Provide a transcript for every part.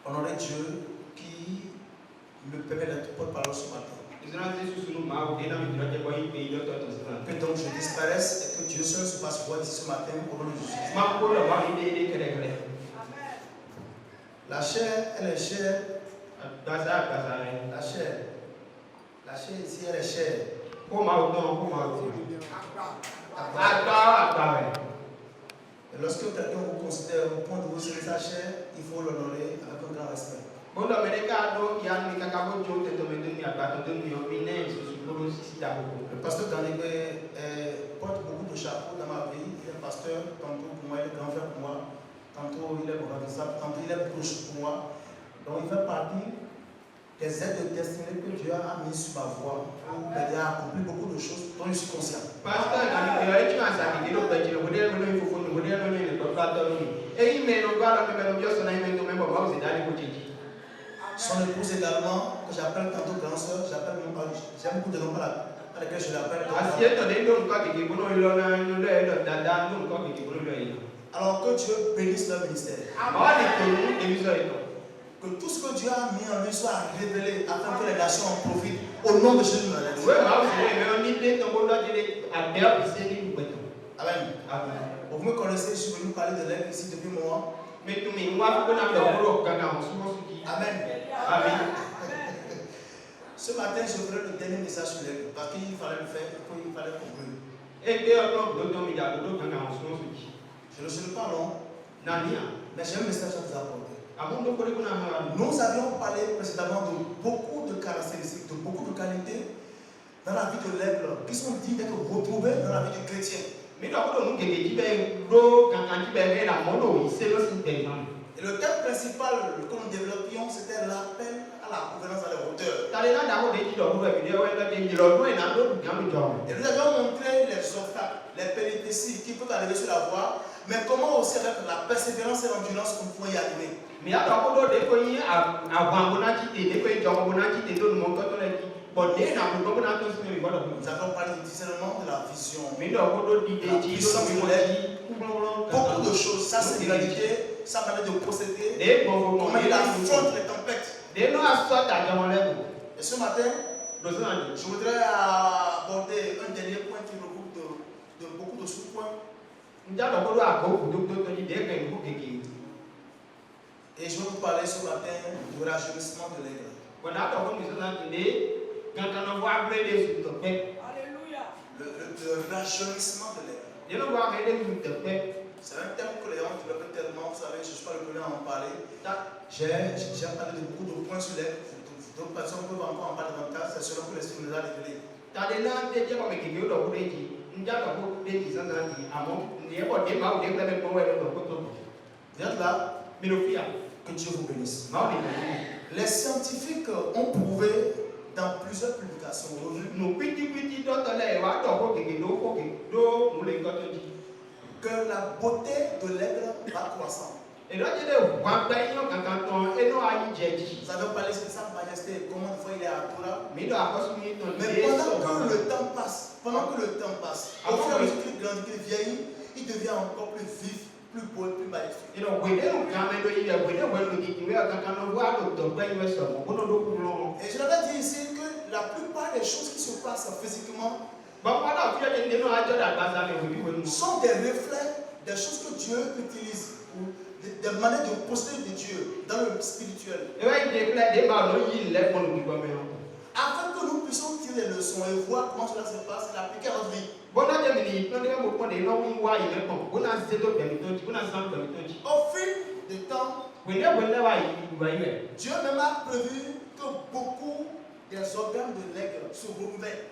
Honorer Dieu qui me permet d'être porte-parole ce matin. Que donc je disparaisse et que Dieu seul se fasse voir ici ce matin au nom de Jésus. La chair, elle est chère. La chair. La chair ici, elle est chère. Et lorsque quelqu'un vous considère au point de vous serrer sa chair, il faut l'honorer avec un grand respect. Le pasteur Danibé porte beaucoup de chapeaux dans ma vie. Il est pasteur, tantôt pour moi, il est grand frère pour moi, tantôt il est mon responsable, tantôt il est beaucoup de choses pour moi. Donc il fait partie des aides de destinée que Dieu a mis sur ma voie pour m'aider à accomplir beaucoup de choses dont je suis conscient. Son épouse également, que j'appelle tantôt grande soeur, j'aime beaucoup de noms par lesquels je l'appelle. Alors que Dieu bénisse leur ministère. Que tout ce que Dieu a mis en lui soit révélé afin que les nations en profitent au nom de Jésus. Amen. Vous me connaissez, je suis venu parler de l'aigle ici depuis un mois. Amen. Ce matin, je ferai le dernier message sur l'aigle parce qu'il fallait le faire, il fallait conclure. Je ne suis pas long, mais j'ai un message à vous apporter. Nous avions parlé précédemment de beaucoup de caractéristiques, de beaucoup de qualités dans la vie de l'aigle qui sont dignes d'être retrouvées dans la vie du chrétien. Et le thème principal que nous développions, c'était l'appel à la gouvernance à la hauteur. Et nous avions montré les obstacles, les péripéties qui peuvent arriver sur la voie, mais comment aussi avec la persévérance et l'endurance nous pouvons y arriver. Nous avons parlé du discernement de la vision, de la puissance de l'aigle, beaucoup de choses, sa sérénité, sa manière de procéder, comment il affronte les tempêtes. Et ce matin, je voudrais aborder un dernier point qui regroupe de beaucoup de sous-points. Et je vais vous parler ce matin du rajeunissement de l'aigle. Le rajeunissement de l'aigle. C'est un thème que les gens développent tellement, vous savez, je ne suis pas le premier à en parler. J'ai parlé de beaucoup de points sur l'aigle. Donc, personne ne peut encore en parler davantage, c'est selon que l'Esprit nous a révélé. Vous êtes là? Que Dieu vous bénisse. Les scientifiques ont prouvé dans plusieurs publications que la beauté de l'aigle va croissant. Vous avez parlé de sa majesté, comment une fois il est à Torah. Mais pendant que le temps passe, au fur et à mesure qu'il grandit, qu'il vieillit, il devient encore plus vif, plus beau, plus majestique. Et je l'avais dit ici que la plupart des choses qui se passent physiquement sont des reflets des choses que Dieu utilise, des manières de procéder de Dieu dans le spirituel. Afin que nous puissions tirer les leçons et voir comment cela se passe et l'appliquer à notre vie. Au fil du temps, Dieu même a prévu que beaucoup des organes de l'aigle se renouvellent.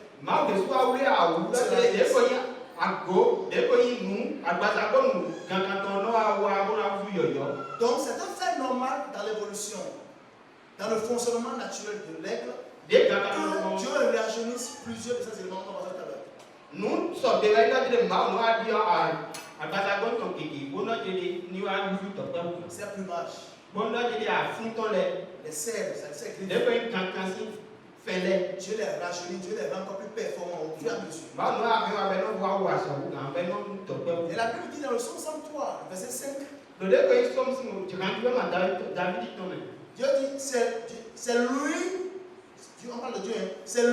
Donc c'est un fait normal dans l'évolution, dans le fonctionnement naturel de l'aigle, que Dieu rajeunisse plusieurs de ces éléments qu'on va voir tout à l'heure. C'est plumage. Les cerfs, c'est Dieu les rajeunit, Dieu les rend encore plus performants au fur et à mesure. Et la Bible dit dans le psaume 103, verset 5, Dieu dit, c'est lui, on parle de Dieu, hein, c'est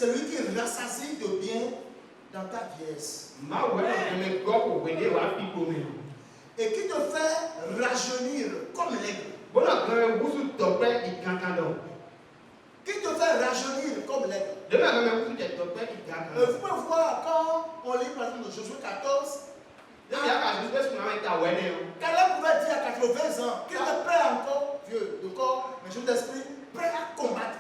lui qui rassasie de bien dans ta vieillesse. Et qui te fait rajeunir comme l'aigle. Qui te fait rajeunir comme l'aigle. Vous pouvez voir quand on lit par exemple Josué 14. Caleb pouvait dire à 80 ans qu'il est prêt encore, vieux de corps, mais jeune d'esprit, prêt à combattre.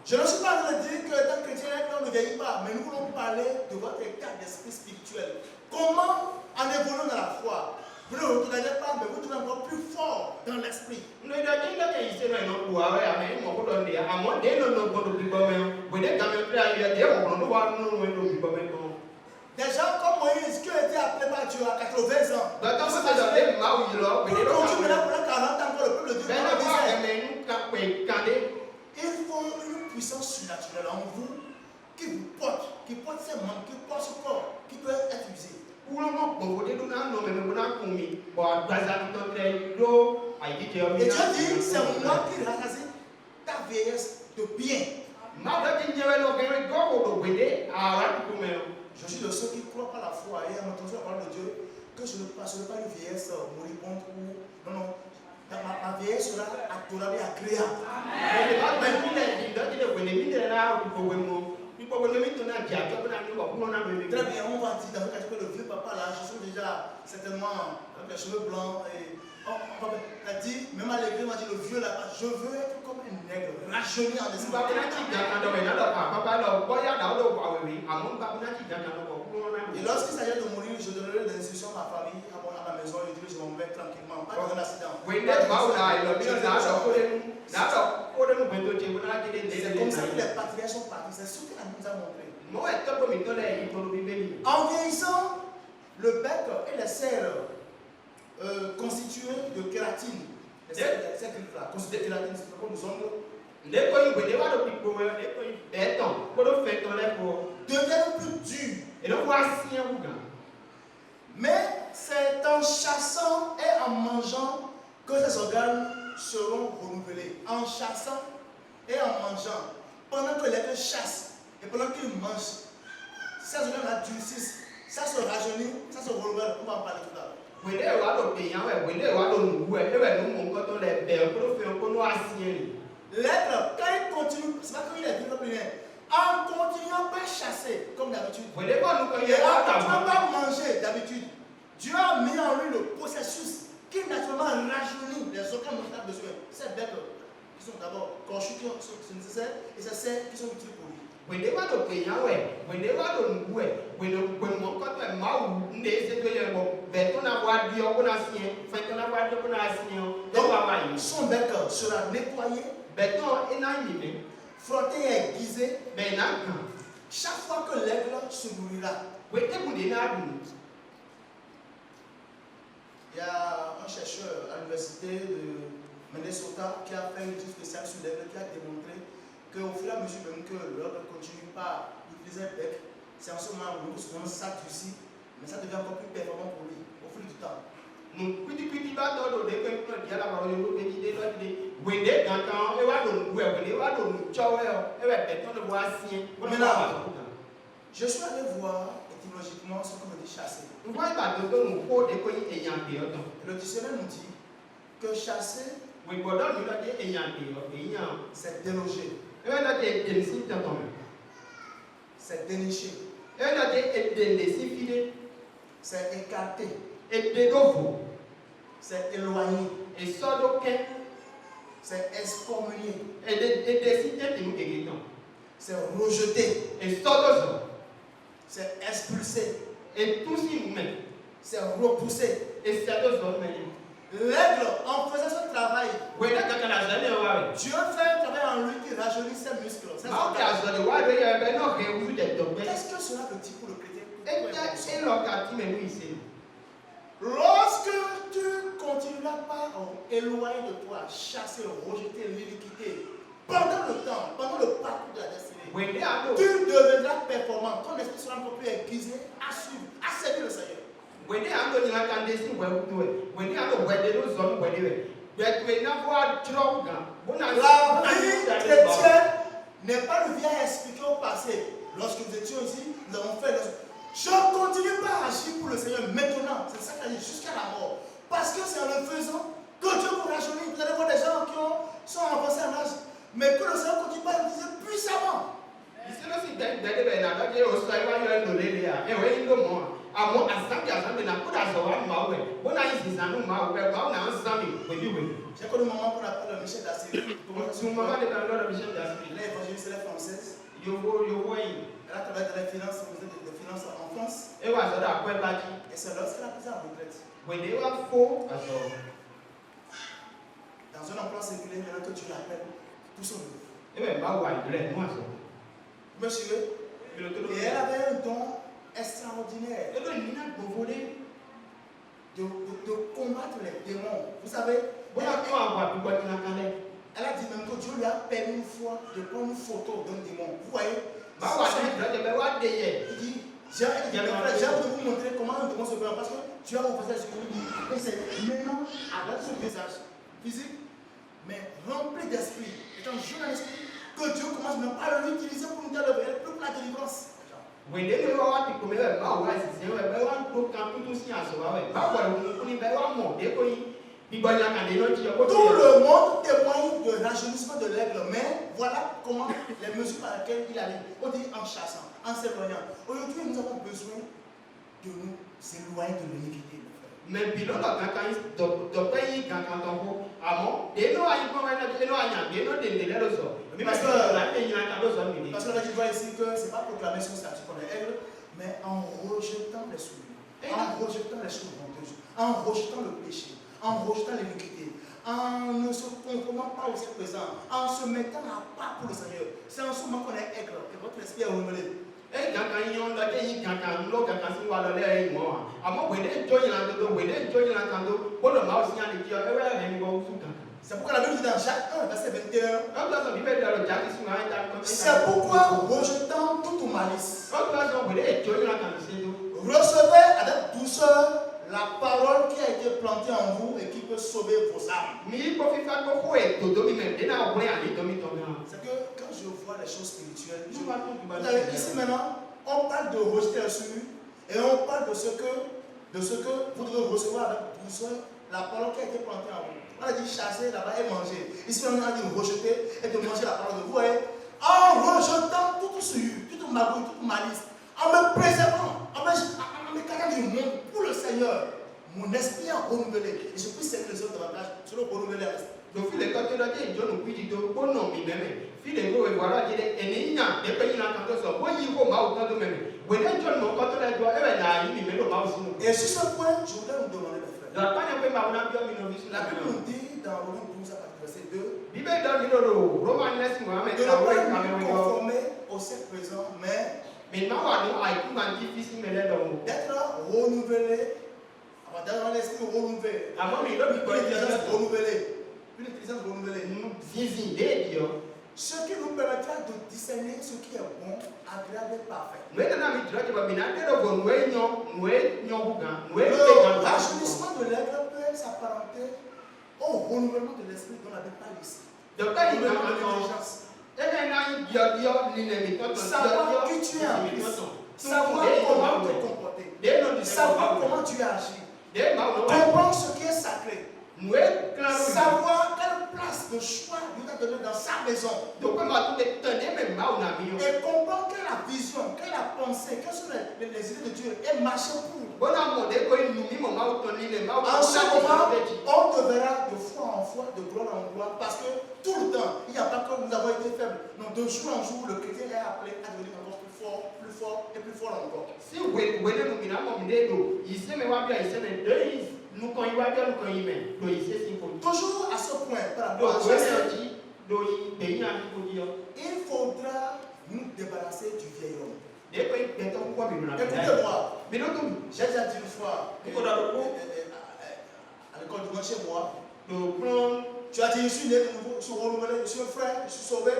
Je ne suis pas en train de dire que étant chrétien, on ne vieillit pas, mais nous voulons parler de votre état d'esprit spirituel. Comment, en évoluant dans la foi, vous ne vous retrouvez pas, mais vous devenez encore plus fort dans l'esprit. Des gens comme Moïse qui ont été appelés par Dieu à 80 ans. Pour continuer là pour 40 ans encore le peuple de Dieu. Il faut une puissance surnaturelle en vous qui vous porte, qui porte ses membres, qui porte ce corps, qui peut être usé. Et Dieu dit, c'est moi qui rassasie ta vieillesse de bien. Je suis de ceux qui croient par la foi et en entendant la parole de Dieu que je ne passerai pas une vieillesse moribonde ou non. Ma vieillesse sera adorable et agréable. Très bien, on va dire dans le cas que le vieux papa là, je suis déjà certainement avec les cheveux blancs et on a dit, même à l'église, on m'a dit le vieux là, je veux être comme un nègre, rajeuni en esprit. Et lorsqu'il s'agit de mourir, je donnerai des instructions à ma famille, à ma maison, je dirai je m'en vais tranquillement, pas dans un accident. C'est comme ça que les patriarches sont partis, c'est ce qu'il nous a montré. En vieillissant, le bec et les serres constitués de kératine, les griffes là, constitués de kératine, c'est comme nos ongles, deviennent plus durs. Mais c'est en chassant et en mangeant que ces organes seront renouvelés. En chassant et en mangeant, pendant que l'aigle chasse et pendant qu'il mange, ces organes durcissent, ça se rajeunit, ça se renouvelle. On va en parler tout à l'heure. L'aigle, quand il continue, c'est pas qu'il est vivant plus rien. En continuant pas chasser comme d'habitude, et en continuant pas manger d'habitude, Dieu a mis en lui le processus qui naturellement rajeunit les organes dont il a besoin. Ces becs qui sont d'abord conchus, qui sont nécessaires, et ces serres qui sont utiles pour lui. Donc, son bec sera nettoyé, frotté et aiguisé, chaque fois que l'aigle se nourrira. Il y a un chercheur à l'université de Minnesota qui a fait une étude spéciale sur l'aigle qui a démontré qu'au fur et à mesure même que l'aigle ne continue pas à utiliser le bec, c'est en ce moment où souvent ça durcit, mais ça devient encore plus performant pour lui au fil du temps. Maintenant, je suis allé voir étymologiquement ce qu'on dit chasser. Le dictionnaire nous dit que chasser, c'est déloger, c'est dénicher, c'est écarter, c'est éloigner, c'est excommunier, c'est rejeter, c'est expulser, c'est repousser. L'aigle, en faisant ce travail, Dieu fait un travail en lui qui rajeunit ses muscles. Qu'est-ce que cela veut dire pour le chrétien? Lorsque tu continueras pas à éloigner de toi, chasser, rejeter l'iniquité, pendant le temps, pendant le parcours de la destinée, tu deviendras performant. Ton esprit sera un peu plus aiguisé à suivre, à servir le Seigneur. La vie chrétienne n'est pas le bien expliqué au passé. Lorsque nous étions ici, nous avons fait. Je ne continue pas à agir pour le Seigneur maintenant. C'est ça qu'il a dit, jusqu'à la mort. Parce que c'est en le faisant que Dieu vous rajeunit. Vous allez voir des gens qui sont avancés en âge, mais que le Seigneur continue pas à utiliser puissamment. J'ai connu un moment qu'on appelle Michel Dassé. L'évangéliste française. Elle a travaillé dans les finances, des finances en France. Et c'est lorsqu'elle a pris sa retraite. Dans un emploi séculier, maintenant que tu l'appelles pour son œuvre. Monsieur, et elle avait un don extraordinaire de combattre les démons. Vous savez, elle a dit même que Dieu lui a permis une fois de prendre une photo d'un démon. Vous voyez? Il dit, j'ai envie de vous montrer comment un démon se prend. Parce que tu as ouvert ce que dit. Et c'est maintenant avec son visage physique, mais rempli d'esprit, étant jeune dans l'esprit, que Dieu commence même à l'utiliser pour nous dire pour la délivrance. Tout le monde témoigne de rajeunissement de l'aigle, mais voilà comment les mesures par lesquelles il allait. On dit en chassant, en s'éloignant. Aujourd'hui, nous avons besoin de nous éloigner de l'iniquité. Mais c'est pour cela que je vois ici que ce n'est pas proclamer son statut comme les aigles, mais en rejetant les souillures, en rejetant les choses honteuses, en rejetant le péché, en rejetant l'iniquité, en ne se conformant pas au Seigneur présent, en se mettant à part pour le Seigneur. C'est en ce moment qu'on est aigle et votre esprit est renouvelé. C'est pourquoi la Bible dit dans Jacques 1, verset 21. C'est pourquoi, rejetant toute malice, recevez avec douceur la parole qui a été plantée en vous et qui peut sauver vos âmes. C'est que quand je vois les choses spirituelles, ici maintenant, on parle de rejeter la souillure et on parle de ce que vous devez recevoir avec douceur la parole qui a été plantée en vous. On a dit chasser là-bas et manger. Ici on a dit rejeter et de manger la parole de vous. Voyez, en rejetant toute souillure, toute magouille, toute malice, en me préservant, en me carrément du monde pour le Seigneur, mon esprit est renouvelé et je puisse servir les autres davantage sur le renouveler l'esprit. Donc, il est quand tu as dit, Dieu nous dit, bon nom, mais même, il est beau et voilà, il est né, des pays dans le canton, bon, il faut mal au même. Et sur ce point, je voudrais vous demander, mes frères. La Bible nous dit dans Romains 12 à partir du verset 2 de ne pas nous conformer au siècle présent, mais d'être renouvelé, dans l'esprit renouvelé, une intelligence renouvelée, ce qui nous permettra de discerner ce qui est bon, agréable et parfait. Le rajeunissement de l'aigle peut s'apparenter au renouvellement de l'esprit dont on n'avait pas ici. Savoir qui tu es en Christ, savoir comment te comporter, savoir comment tu agis, comprendre ce qui est sacré, savoir quelle place de choix Dieu t'a donné dans sa maison, et comprendre quelle est la vision, quelle est la pensée, quelles sont les idées de Dieu et marcher pour. En ce moment, on te verra de foi en foi, de gloire en gloire, parce que tout le temps, il n'y a pas que nous avons été faibles. Non, de jour en jour, le chrétien est appelé à devenir encore plus fort et plus fort encore. Si vous voulez nous toujours à ce point, par rapport à il faudra nous débarrasser du vieil homme. Écoutez-moi, j'ai déjà dit une fois à l'école de moi chez moi, tu Tu as dit, je suis né de nouveau, je suis renouvelé, je suis un frère, je suis sauvé,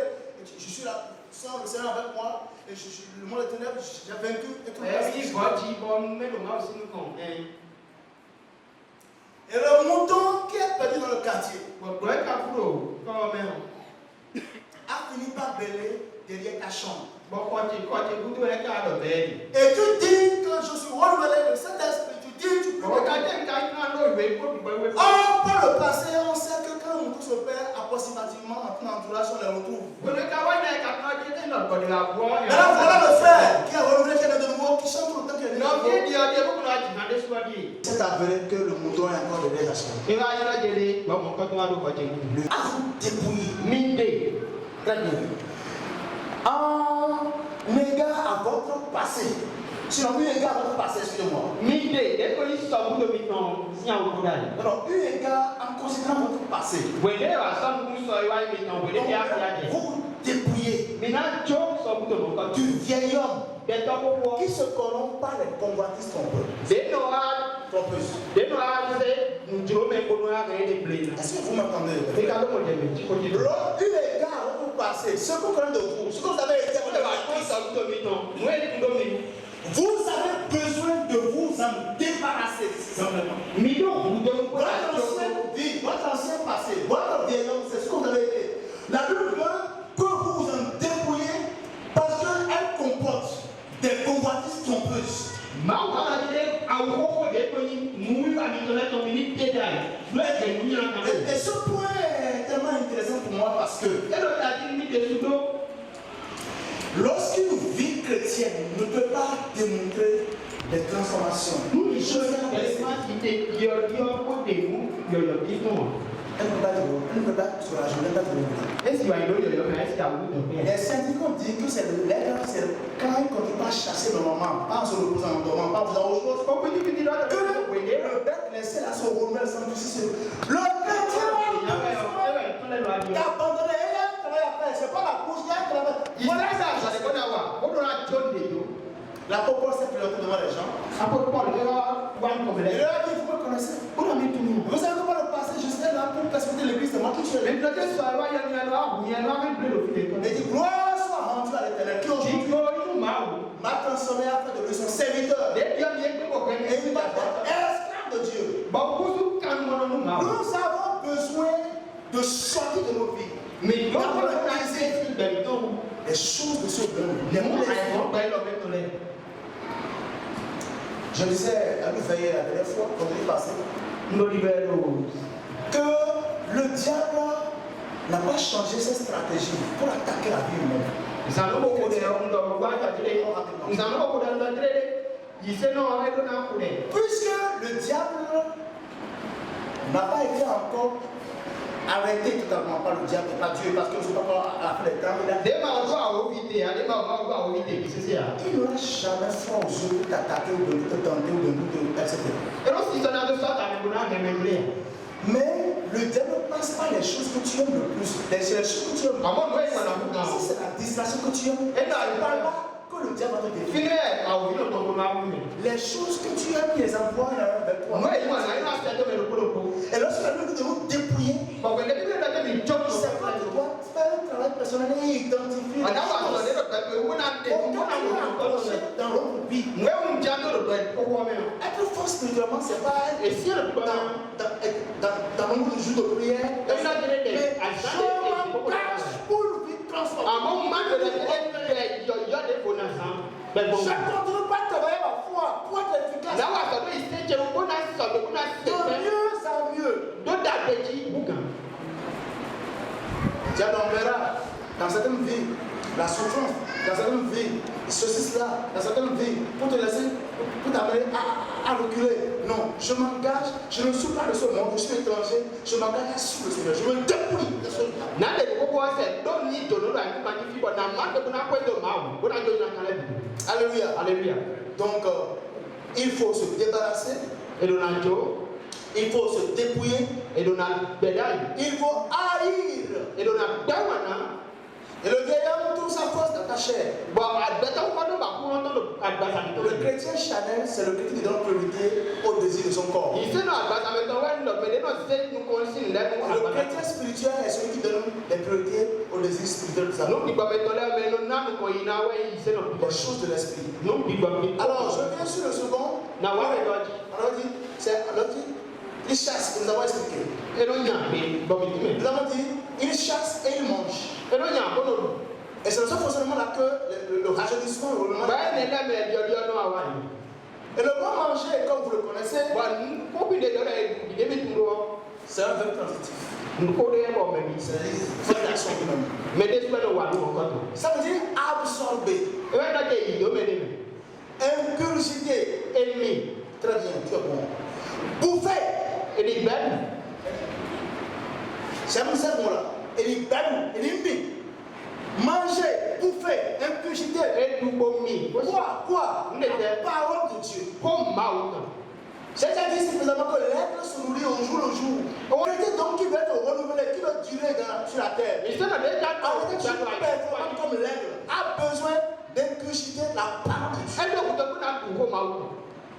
je suis là, sans le Seigneur avec moi, et le monde est ténèbres, j'ai vaincu, et tout le reste. Et le mouton qui est perdu dans le quartier a fini par bêler derrière ta chambre. Et tu dis que je suis renouvelé de cet esprit, tu dis, tu peux. Or, par le passé, on sait que quand un mouton se perd, approximativement, en ton entourage, on les retrouve. Maintenant, voilà le frère qui a renouvelé, qui est de nouveau, qui chante tout le temps, qui est de nouveau. C'est avéré que le mouton est encore derrière la chambre. À vous dépouiller. Très bien. En égard à votre passé. Sinon, eu égard à votre passé, excusez-moi. Non, eu égard en considérant votre passé. Vous dépouillez du vieil homme qui se corrompt par les convoitises trompeuses. Est-ce que vous m'entendez? Regardez-moi bien. Eu égard à votre passé, ce que vous connaissez de vous, ce que vous avez été, vous avez besoin de vous en débarrasser. Simplement. Votre ancien passé, votre vieil homme, c'est ce que vous avez été. La Bible veut que vous vous en dépouillez parce qu'elle comporte des convoitises trompeuses. Et ce point est tellement intéressant pour moi parce que lorsqu'une vie chrétienne ne peut pas démontrer des transformations, elle ne peut pas se rajeunir, Les scientifiques ont dit que c'est l'air, c'est quand ils ne continuent pas à chasser normalement, pas en se reposant en dormant, pas en faisant autre chose. Que le bête laissé là se renouvelle sans souci. Le chrétien qui a abandonné, il y a un travail à faire, c'est pas la couche, il y a un travail. L'apôtre s'est présenté devant les gens. Il leur a dit, vous me connaissez? Vous savez comment le passé, je serai là pour persécuter l'église, c'est moi qui suis là. Il dit, gloire soit rendue à l'éternel qui aujourd'hui m'a transformé afin de lui son serviteur. Et il m'a fait esclave de Dieu. Nous avons besoin de sortir de nos vies. Mais nous avons les choses de ce monde. Je disais à nous veiller la dernière fois, quand on est passé, que le diable n'a pas changé ses stratégies pour attaquer la vie humaine. Puisque le diable n'a pas été encore arrêté totalement par le diable et par Dieu, parce que je ne sais pas quoi à la fin des temps. Il n'aura jamais foi aux yeux de t'attaquer ou de te tenter ou de etc. Mais le diable ne passe pas les choses que tu aimes le plus. Les choses que tu aimes. Si c'est la distraction que tu aimes, il ne parle pas que le diable va te détruire. Les choses que tu aimes, les envoie vers toi. Et lorsque la Bible dit de vous dépouiller, c'est quand tu dois faire un travail personnel et identifier dans l'autre vie. Être fort spirituellement, c'est pas être dans mon jour de prière. Mais je m'engage pour une vie transformée. Je ne continue pas à travailler ma foi pour être efficace. De mieux en mieux. Diable enverra dans certaines vies la souffrance, dans certaines vies ceci, cela, dans certaines vies pour te laisser, pour t'amener à reculer. Non, je m'engage, je ne suis pas de ce monde, je suis étranger, je m'engage à suivre le Seigneur, je me dépouille de ce Alléluia. Alléluia. Donc, il faut se débarrasser. Il faut se dépouiller. Il faut haïr. Et le vieil homme trouve sa force dans ta chair. Le chrétien charnel, c'est le chrétien qui donne priorité au désir de son corps. Le chrétien spirituel est celui qui donne des priorités aux désirs spirituels de sa vie. Les choses de l'esprit. Alors, je viens sur le second. On a dit, il chasse, nous avons expliqué. Nous avons dit, il chasse et il mange. Et c'est le seul fonctionnement-là que le rajeunissement et le roulement. Et le bon manger, comme vous le connaissez, c'est un verbe transitif. C'est une action dynamique. Ça veut dire absorber. Ingurgiter. Très bien, tu es bon. Bouffer. J'aime ce mot-là. Manger, bouffer, ingurgiter. Quoi? La parole de Dieu. J'ai déjà dit suffisamment que l'être se nourrit au jour le jour. On était donc qui veut être renouvelé, qui veut durer sur la terre. Comme l'aigle a besoin d'ingurgiter la parole de Dieu.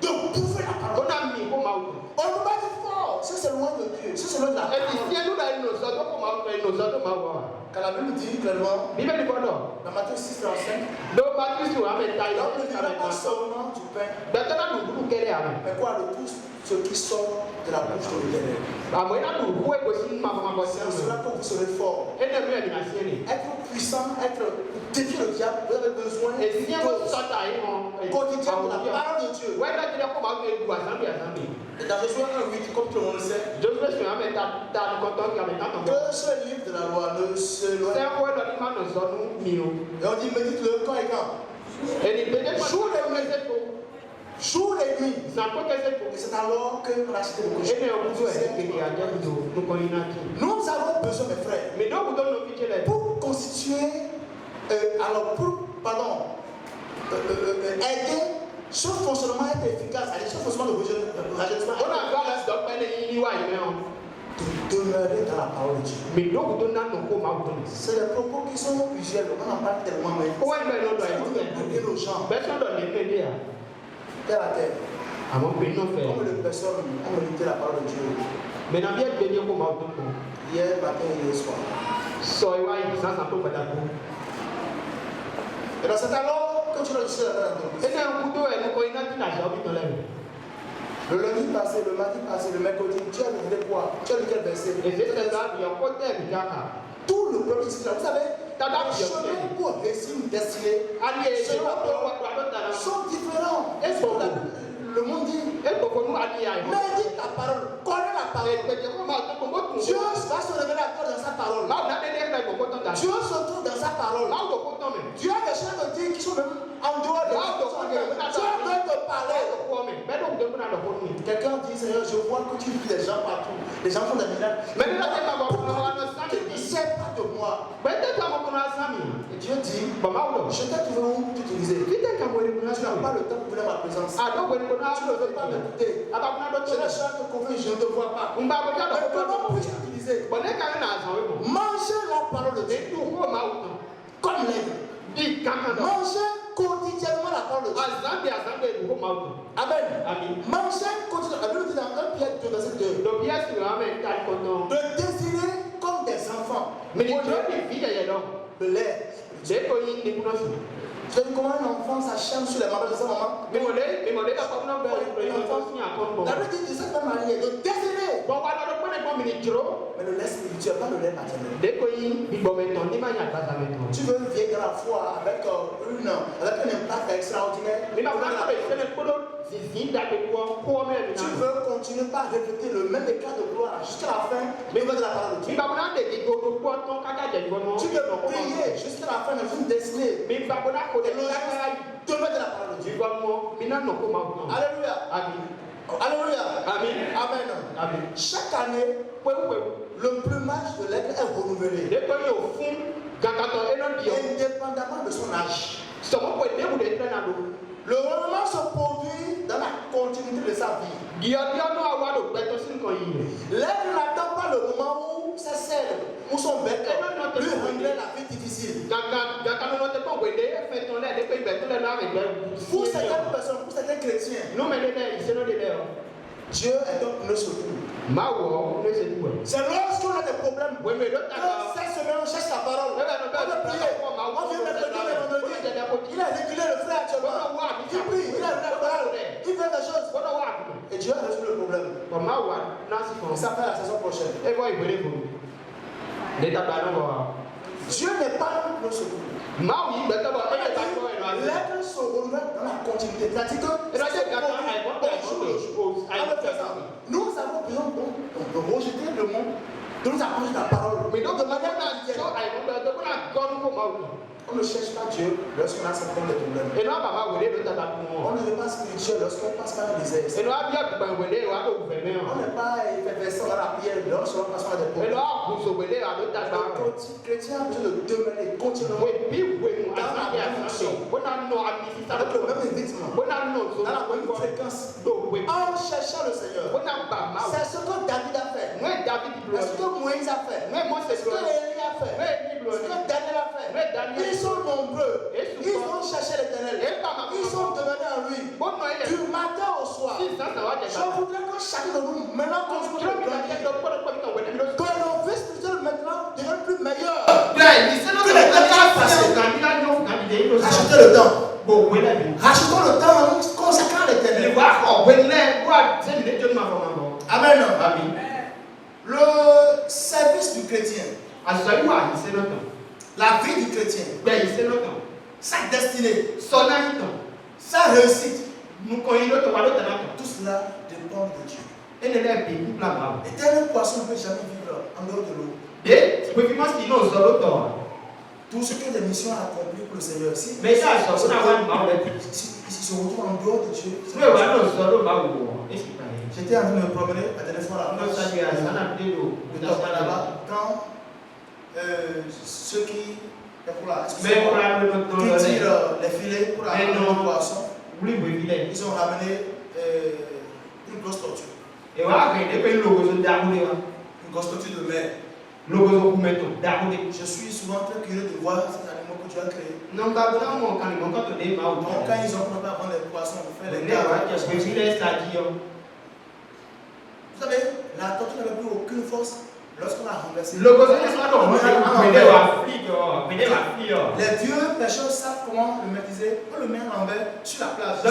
De bouffer la parole. On ne peut pas dire fort, ça c'est loin de Dieu, ça c'est loin de la parole. Quand la Bible dit clairement, dans Matthieu 6, 35, l'homme ne vivra pas seulement du pain, mais quoi de tout ce qui sort de la bouche de l'Éternel. C'est cela que vous serez fort. Être puissant, défier le diable, vous avez besoin quotidiennement de la parole de Dieu. Et dans Josué 1:8, comme tout le monde le sait, que ce livre de la loi ne se loin. Et on dit médite-le quand et quand. Jour et nuit. Et c'est alors qu'on a acheté le cochon. Nous avons besoin, mes frères, pour constituer, aider ce fonctionnement à être efficace, ce fonctionnement de rajeunissement, de demeurer dans la parole de Dieu. C'est des propos qui sont usuels, on en parle tellement, mais c'est nos gens. Terre à terre. Comme les personnes ont médité la parole de Dieu. Hier matin et hier soir. Et dans cet alors que tu l'as dit le lundi passé, le mardi passé, le mercredi, tu as lu quoi? Tu as lu quel verset? Tout le peuple ici, vous savez, les chemins pour réussir une destinée sont différents. Le monde dit, médite ta parole, connais la parole. Dieu va se révéler à toi dans sa parole. Dieu se trouve dans sa parole. Dieu a des choses à dire qui sont même en dehors de Dieu veut te parler. Quelqu'un dit, Seigneur, je vois que tu vis des gens partout. Les gens font des miracles. Mais tu ne sais pas de moi. Et Dieu dit, je t'ai trouvé où t'utiliser. Tu n'as pas le temps pour venir à ma présence. Tu ne veux pas m'écouter. Je ne sais pas te je ne te vois pas. Mais comment puis-je t'utiliser? Manger la parole de Dieu. Comme l'aigle. Manger quotidiennement la parole de Dieu. Amen. Manger quotidiennement. La Bible dit dans 1 Pierre 2, verset 2. De désirer comme des enfants. De l'air. Tu as vu comment un enfant s'acharne sur les mamans de sa maman? La Bible dit de cette même manière de désirer. Mais le lait spirituel, pas le lait maternel. Tu veux vieillir à la foi avec un impact extraordinaire. Tu veux continuer par répéter le même éclat de gloire jusqu'à la fin de la parole de Dieu. Tu veux prier jusqu'à la fin de une destinée. Demande de la parole de Dieu. Alléluia. Alléluia. Amen. Amen. Chaque année, le plumage de l'aigle est renouvelé. Indépendamment de son âge. Le renouvellement se produit dans la continuité de sa vie. L'aigle n'attend pas le moment où sa selle ou son bec lui rendrait la vie difficile. Pour certaines personnes, pour certains chrétiens, Dieu est donc le secours. C'est lorsqu'on a des problèmes. Cette semaine, on cherche la parole. On veut prier. On vient mercredi. Il a régulé le frère actuellement. Il prie, il a la parole. Il fait des choses. Et Dieu a résolu le problème. Et ça fait la saison prochaine. Dieu n'est pas le secours. L'être se renouvelle dans la continuité. C'est-à-dire que nous avons besoin de rejeter le monde, de nous apprendre la parole. Mais donc de manière on ne cherche pas Dieu lorsqu'on a ce problème de problème. On ne veut pas spirituel lorsqu'on passe par les désert. On n'est pas effervescent dans la prière lorsqu'on passe par des problèmes. Le chrétien a besoin de demeurer continuer dans la même action, avec le même rythme, dans la même fréquence, en cherchant le Seigneur. C'est ce que David a fait. C'est ce que Moïse a fait. C'est ce que Élie a fait. C'est ce que Daniel a fait. Ils sont nombreux. Ils ont cherché l'Éternel. Ils sont devenus en lui. Du matin au soir. Je voudrais que chacun de nous, maintenant qu'on se que nos vies spirituelles maintenant deviennent plus meilleures. Que les temps passés. Rachetez le temps. Rachetons le temps en nous consacrant à l'Éternel. Amen. Le service du chrétien. La vie du chrétien, sa destinée, sa réussite, tout cela dépend de Dieu. Éternel poisson ne peut jamais vivre en dehors de l'eau. Tout ce que les missions ont accompli pour le Seigneur, si se retrouve en dehors de Dieu, j'étais en train de me promener la dernière fois là-bas, quand ceux qui tirent les filets pour amener le poisson, ils ont ramené une grosse tortue. Une grosse tortue de mer. Je suis souvent très curieux de voir ces animaux que tu as créés. Donc quand ils ont commencé à prendre les poissons, on fait les gars. Vous savez, la tortue n'avait plus aucune force. Lorsqu'on a renversé, les vieux pêcheurs savent comment le maîtriser. On le met en l'envers sur la plage. Elle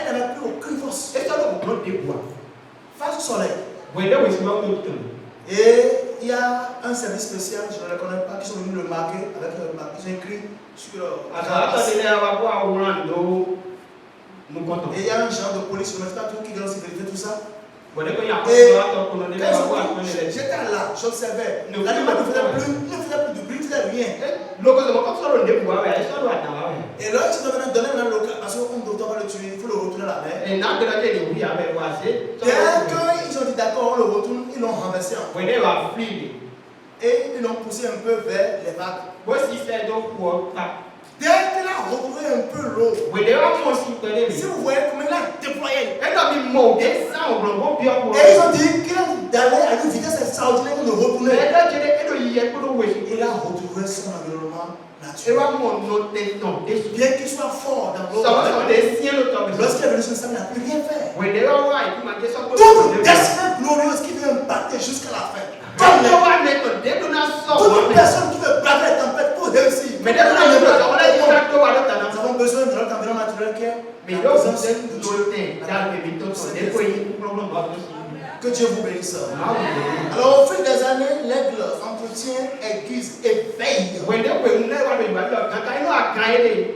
n'avait plus aucune force. Face au soleil. Et il y a un service spécial, je ne le connais pas, qui sont venus le marquer avec le marqué. Ils ont écrit sur et il y a un genre de police, je ne sais pas tout qui doit aussi vérifier tout ça. Et j'étais là, j'observais. L'animal ne faisait plus de bruit, il ne faisait rien. Et là, tu dois donner un local, parce qu'on ne doit pas le tuer, il faut le retourner à la mer. Dès qu'ils ont dit d'accord, on le retourne, ils l'ont renversé en et ils l'ont poussé un peu vers les vagues. Dès qu'il a retrouvé un peu l'eau, si vous voyez comment il a déployé, et ils ont dit qu'il allait à une vitesse extraordinaire de retourner. Il a retrouvé son environnement naturel. Bien qu'il soit fort dans l'eau, lorsqu'il est venu sur ça, il n'a plus rien fait. Toute destinée glorieuse qui veut impacter jusqu'à la fin. Toute personne qui veut braver la tempête pour réussir. Nous avons besoin de notre environnement naturel qui est la présence de Dieu. Que Dieu vous bénisse. Alors au fil des années, l'aigle entretient, aiguise et veille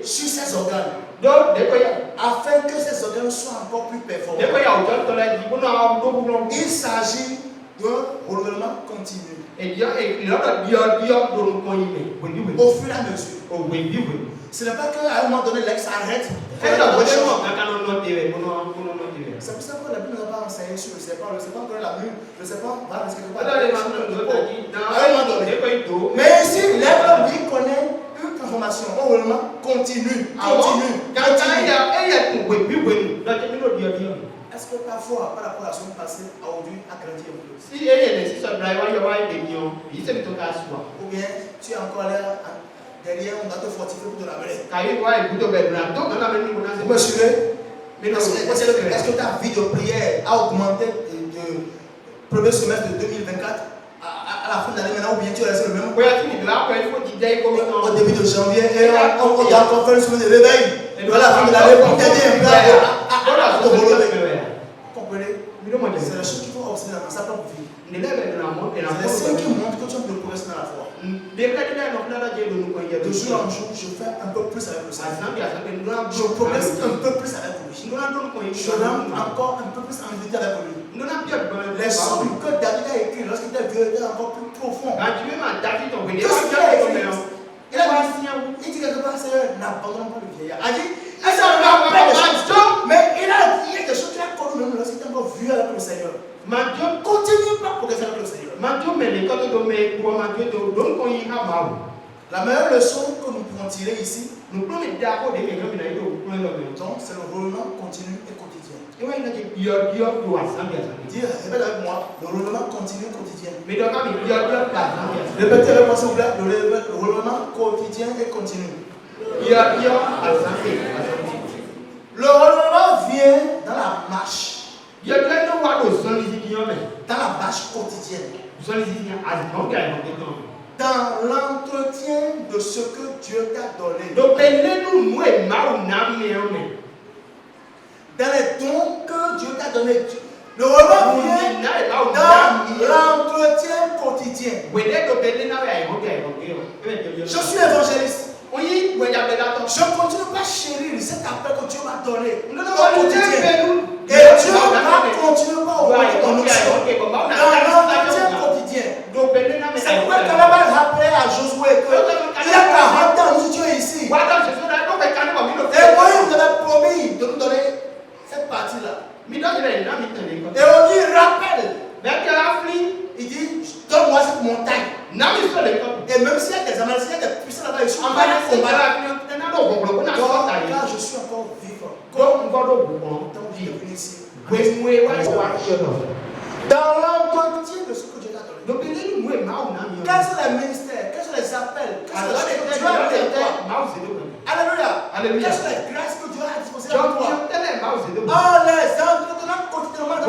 sur ses organes, afin que ses organes soient encore plus performants. Il s'agit d'un renouvellement continu. Au fur et à mesure. Ce n'est pas qu'à un moment donné, l'ex arrête. C'est pour ça que la Bible ne va pas enseigner sur le serpent. Le serpent connaît la mule. Le serpent va risquer de mais ici, l'aigle lui connaît une transformation. Un renouvellement continue. Est-ce que parfois, par rapport à son passé, aujourd'hui, a grandi un peu? Ou bien, tu es encore là derrière, on va te fortifier pour te ramener. Vous me suivez? Est-ce que ta vie de prière a augmenté de premier semestre de 2024 à la fin de l'année maintenant ou bien tu es resté le même au début de janvier et on t'a encore fait une semaine de réveil et à la fin de l'année pour t'aider un peu à te relever. Vous comprenez? C'est la chose qu'il faut observer dans sa propre vie. C'est les signes qui montrent que tu as de progresser dans la foi. De jour en jour, je fais un peu plus avec le Seigneur. Je progresse un peu plus avec lui. Je rentre encore un peu plus en unité avec lui. Les psaumes que David a écrits lorsqu'il était vieux étaient encore plus profonds. Il dit quelque part, Seigneur, n'abandonne pas le vieillard. Il dit, mais il y a des choses qu'il a connues même lorsqu'il était encore vieux avec le Seigneur. Continue pas pour progresser avec le Seigneur. La meilleure leçon que nous pouvons tirer ici, donc c'est le renouvellement continu et quotidien. Dire, répète avec moi, le renouvellement continu et quotidien. Répétez avec moi s'il vous plaît, le renouvellement quotidien et continu. Le renouvellement vient dans la marche. Dans la marche quotidienne. Dans l'entretien de ce que Dieu t'a donné. Dans les dons que Dieu t'a donné. Le renouvellement vient dans l'entretien quotidien. Je suis évangéliste. Je ne continue pas à chérir cet appel que Dieu m'a donné. Et Dieu va continuer pas au dans l'entretien quotidien. C'est pourquoi quand on va rappeler à Josué qu'il y a 40 ans, nous étions ici. Et Moïse nous avait promis de nous donner cette partie-là. Et on dit rappelle. Il dit donne-moi cette montagne. Et même s'il y a des Amaléciens, des puissants là-bas, ils sont en train de combattre. Car je suis encore vivant. Donc je suis ici. Dans l'entretien de ce que Dieu t'a donné. Quels sont les ministères? Quels sont les appels? Quels sont les choses que Dieu a fait toi? Alléluia. Quelles sont les grâces que Dieu a disposées à toi? En les entretenant quotidiennement dans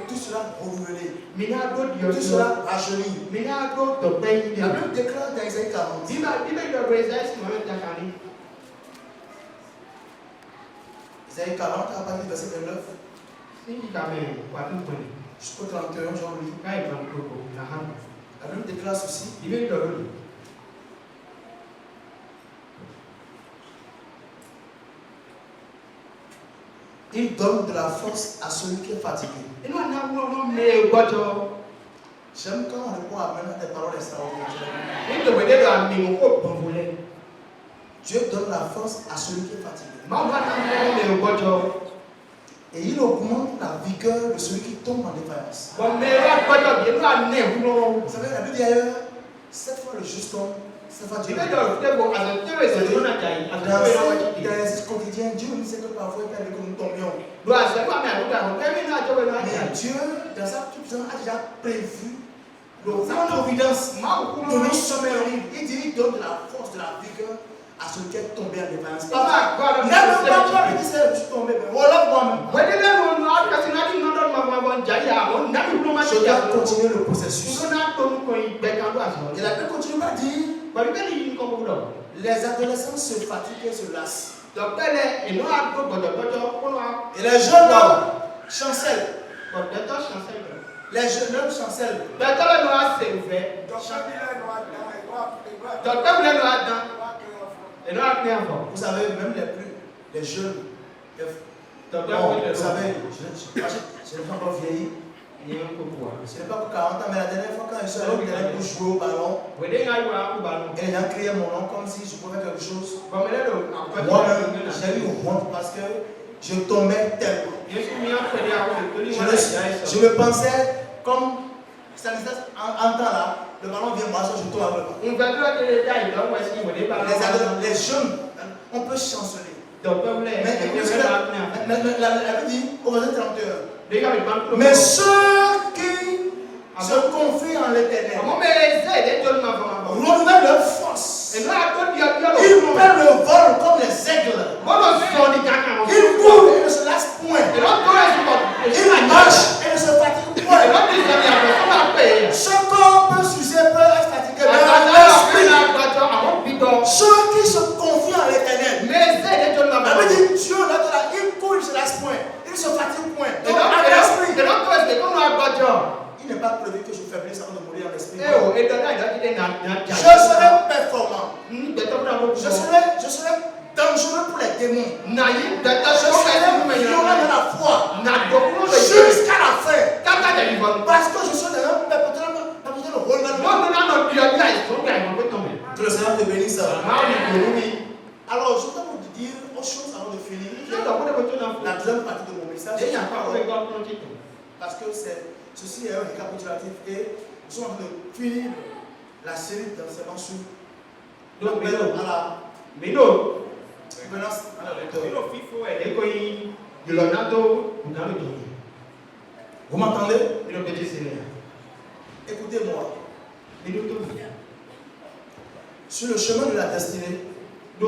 tout cela renouvelé. Tout cela rajeuni. La Bible déclare dans Isaïe 40. Isaïe 40, à partir du verset 29. Jusqu'au 31, Jean-Louis. La Bible déclare ceci. Il donne de la force à celui qui est fatigué. J'aime quand on répond à même des paroles extraordinaires. Dieu donne la force à celui qui est fatigué. Et il augmente la vigueur de celui qui tombe en défaillance. Vous savez, la Bible dit ailleurs, cette fois le juste homme, cette fois Dieu. Dans l'exercice quotidien, Dieu nous sait que parfois il fait que nous tombions. Mais Dieu, dans sa puissance, a déjà prévu sa providence de nous sommeiller. Il dit il donne de la force, de la vigueur à celui qui est tombé en défaillance. Je dois continuer le processus. Et la Bible continue à dire les adolescents se fatiguent et se lassent. Et les jeunes hommes chancellent. Les jeunes hommes chancellent. Vous savez, même les jeunes, vous savez, je n'ai pas encore vieilli. Ce n'est pas pour 40 ans, mais la dernière fois quand je suis allé au terrain pour jouer au ballon, et les gens criaient mon nom comme si je pouvais faire quelque chose. Moi-même, j'ai eu honte parce que je tombais tellement. Je me pensais comme Stanislas entend là, le ballon vient moi, je tombe avec le ballon. Les jeunes, on peut chanceler. Mais la Bible dit au verset 31. Mais ceux qui se confient en l'Éternel renouvellent leur force. Ils perdent le vol comme les aigles. Il se fatigue point. Donc, à l'esprit. Il n'est pas prévu que je faiblisse avant de mourir en esprit. Je serai performant. Je serai dangereux pour les démons. Je serai violent dans la foi. Jusqu'à la fin. Parce que je suis dans un perpétuel renouvellement. Que le Seigneur te bénisse. Alors, je voudrais vous dire autre chose avant de finir. La deuxième partie de mon message. Parce que ceci est un récapitulatif et nous sommes en train de finir la série d'enseignements sur l'appel à la gouvernance à la hauteur. Vous m'entendez? Écoutez-moi. Sur le chemin de la destinée, il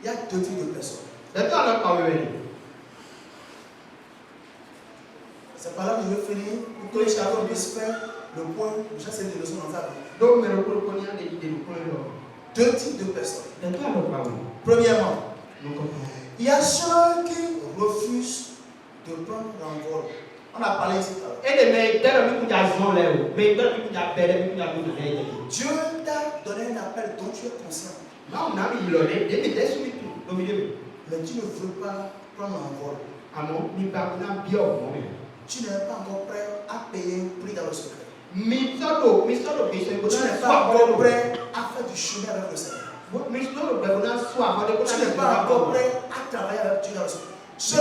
y a deux types de personnes. C'est par là que je vais finir pour que chacun puisse faire le point de chaque série de leçons dans sa vie. Deux types de personnes. Premièrement, il y a ceux qui refusent de prendre l'envol. On a parlé ici. Dieu t'a donné un appel dont tu es conscient. Mais tu ne veux pas prendre l'envol. Tu n'es pas encore prêt à payer un prix dans le secret. Tu n'es pas encore prêt à faire du chemin avec le Seigneur. Tu n'es pas encore prêt à travailler avec Dieu dans le secret. Ce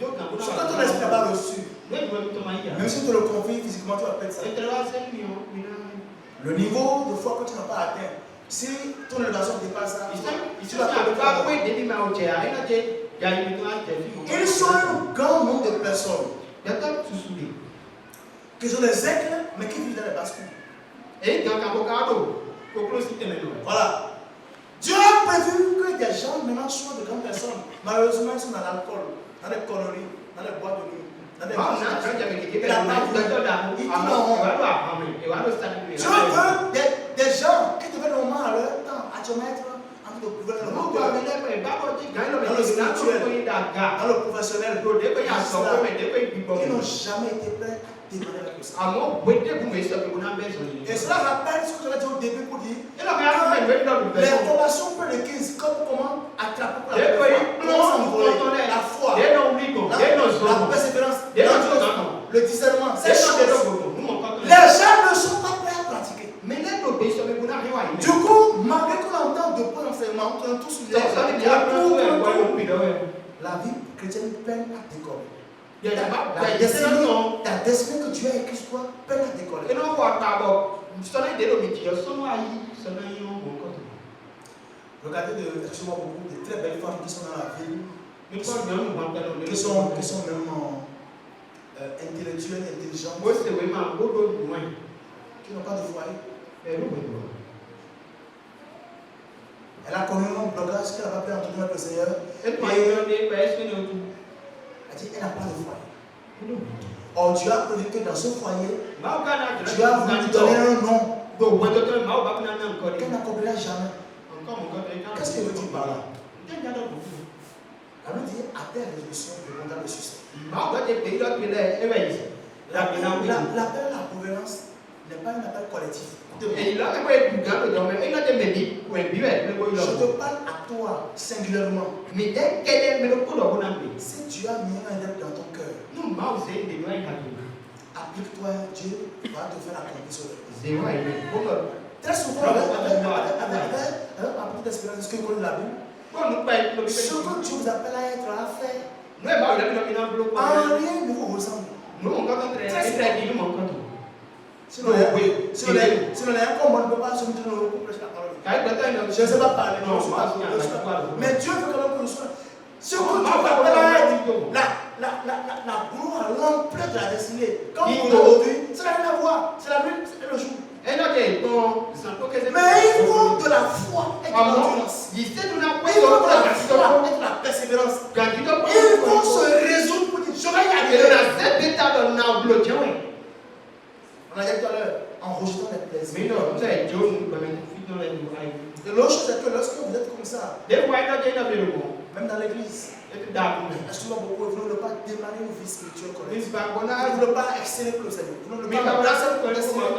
que ton esprit n'a pas reçu, même si tu le confies physiquement, tu appelles ça. Le niveau de foi que tu n'as pas atteint, si ton élévation dépasse ça, tu vas ils sont un grand nombre de personnes qui sont des aigles, mais qui vivent dans les basses-cours. Voilà. Dieu a prévu que des gens maintenant soient de grandes personnes. Malheureusement, ils sont dans l'alcool, dans les conneries, dans les boîtes de nuit. Dieu veut des gens qui devaient normalement à leur temps, à te mettre en train de gouverner le monde. Dans le spirituel, dans le professionnel, ils n'ont jamais été prêts à démarrer avec le Seigneur. Et cela rappelle ce que j'avais dit au début pour dire les formations pour les 15, comment attraper pour la foi, la persévérance, le discernement, ces choses. Les gens ne sont pas prêts à pratiquer. Du coup, malgré qu'on entend de bons enseignements, on entend tous les la vie chrétienne peine à décoller. La destinée que Dieu a écrite sur toi peine à décoller. Regardez, excusez-moi beaucoup, de très belles femmes qui sont dans la ville, qui sont même intellectuelles, intelligentes, qui n'ont pas de foyer. Elle a connu un blocage qu'elle n'a pas pu entretenir avec le Seigneur. Elle dit elle n'a pas de foyer. Or, Dieu a prévu que dans ce foyer, Dieu a voulu lui donner un nom qu'elle n'accomplira jamais. Qu'est-ce qu'elle veut dire par là? Elle veut dire à tes résolutions de monter le succès. L'appel à la gouvernance n'est pas un appel collectif. Je te parle à toi singulièrement. Si Dieu a mis un aide dans ton cœur, applique-toi, Dieu va te faire accomplir sur le très souvent, avec un peu d'expérience, est-ce que vous connaissez la Bible? Ce que Dieu vous appelle à être, à faire, en rien ne vous ressemble. Sinon, on ne peut pas se mettre dans le couple la parole. Je ne sais pas parler, mais Dieu veut quand même que nous soyons. Ce que Dieu appelle à être, la gloire, l'ampleur de la destinée. Comme vous aujourd'hui, ça n'a rien à voir. C'est la nuit, c'est le jour. Mais il faut de la foi et de l'endurance. Il faut de la foi et de la persévérance. Il faut se résoudre pour dire je vais y arriver. On a dit tout à l'heure, en rejetant les plaisirs. Et l'autre chose, c'est que lorsque vous êtes comme ça, vous Même dans l'église. Souvent beaucoup, vous ne voulez pas démarrer une vie spirituelle correcte. Vous ne voulez pas exceller pour le Seigneur. Vous ne voulez pas embrasser pour le Seigneur.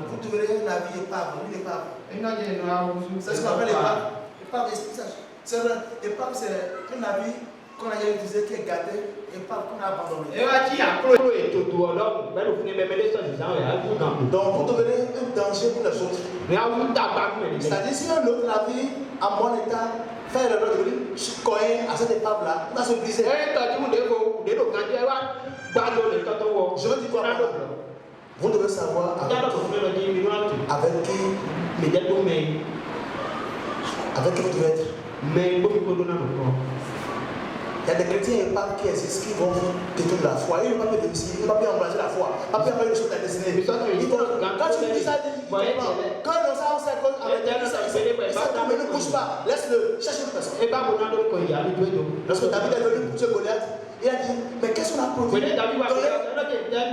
Vous devenez une vie épave, une épave. C'est ce qu'on appelle épave. Épave, c'est vrai, épave, c'est une vie qu'on a utilisée qui est gâtée, épave qu'on a abandonnée. Donc vous devenez un danger pour les autres. C'est-à-dire si un autre navire en bon état fait l'erreur de coller à cette épave-là, il va se briser. Je veux dire quoi? Vous devez savoir avec qui vous devez être. Il y a des chrétiens épaves qui existent qui vont détruire la foi. Ils ne vont pas réussir, ils ne vont pas embrasser la foi. Pas bien faire les choses de la destinée. Quand tu dis ça, quand ils ont ça, on sait qu'avec des ça ne bouge pas. Laisse-le, cherche une personne. Lorsque David est venu pour tuer Goliath, il a dit, mais qu'est-ce qu'on a produit?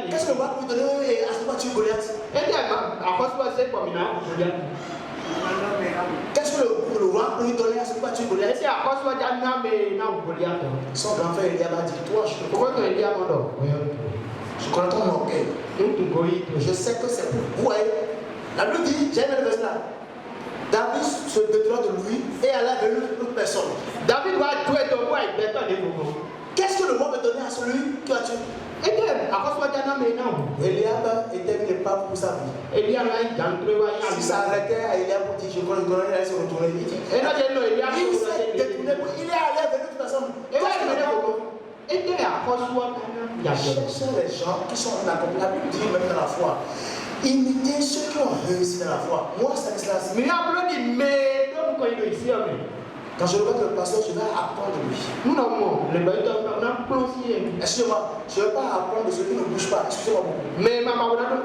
Qu'est-ce qu'on va lui donner à ce moment tuer Goliath? Qu'est-ce que le roi peut lui donner à ce moment tuer Goliath? Son grand frère Eliab a dit, toi, je connais ton orgueil. Je sais que c'est pour vous. La Bible dit, j'ai aimé le verset là. David se détourna de lui et alla vers une autre personne. Qu'est-ce que le roi veut donner à celui qui a tué? Eliab était une épave pour sa vie. Si ça arrêtait à Eliab pour dire je connais, il allait se retourner. Il s'est détourné, il est allé vers une autre personne. Cherchez les gens qui sont en accompli. La Bible dit même dans la foi. Imitez ceux qui ont réussi dans la foi. Moi, c'est cela. Quand je regarde le pasteur, je vais apprendre de lui. Excusez-moi, je ne vais pas apprendre de celui qui ne bouge pas. Excusez-moi beaucoup. Mais maman, on a fait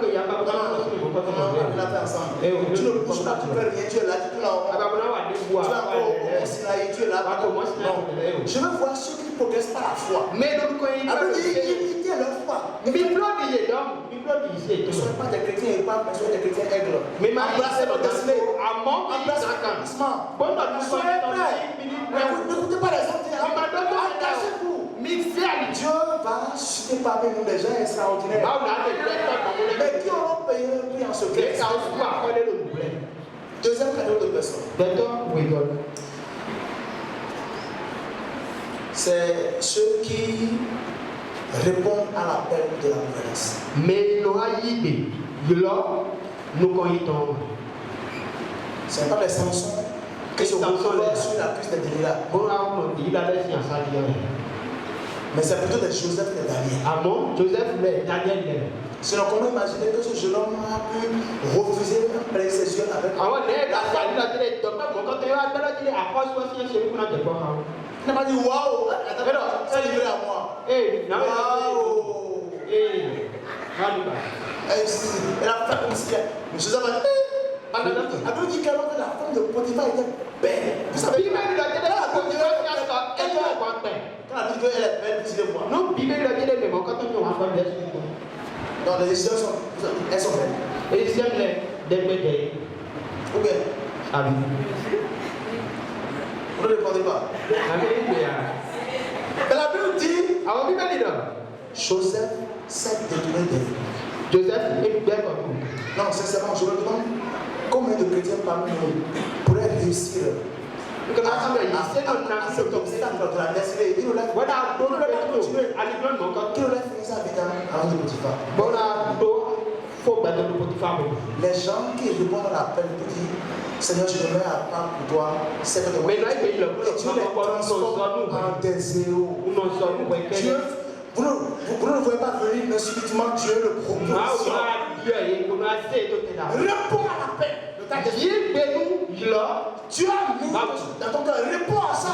ensemble. Tu ne bouges pas, tu ne peux rien, tu es là, tu es là. Tu es encore au Sinaï, tu es là. Je veux voir ceux qui progressent par la foi. Mais imitez leur foi. Ne soyez pas des chrétiens épaves, mais soyez des chrétiens aigles. Embrassez votre destinée. Embrassez votre accomplissement. Soyez prêts. N'écoutez pas les autres. Engagez-vous. Dieu va susciter parmi nous des gens extraordinaires. Mais qui auront payé le prix en secret? Deuxième cadeau de personne. C'est ceux qui répondent à l'appel de la gouvernance. Ce n'est pas les Samson qui se retrouvent sur la cuisse de Delilah. Mais c'est plutôt des Joseph et des Daniel. Sinon, comment imaginer que ce jeune homme a pu refuser un plein ses yeux avec il n'a pas dit waouh, c'est livré à moi. Waouh. Elle a fait comme si Joseph a dit. A Bible dit que la femme de Potiphar était belle. Vous savez, quand la Bible dit qu'elle est belle, vous dites quoi? Non, les décisions sont, elles sont belles. Ou bien? Vous ne répondez pas. Mais la Bible dit Joseph s'est détourné de lui. Non, sincèrement, je me demande combien de chrétiens parmi nous pourraient réussir à cet obstacle de la destinée. Qui nous l'a continué. Qui nous l'a fini ça avec un de Potiphar. Les gens qui répondent à l'appel pour dire Seigneur, je me mets à part pour toi, c'est que tu les transformes en des héros. Dieu, vous ne voyez pas venir, mais subitement Dieu le propose. Réponds à l'appel. Tu as mis dans ton cœur, réponds à ça.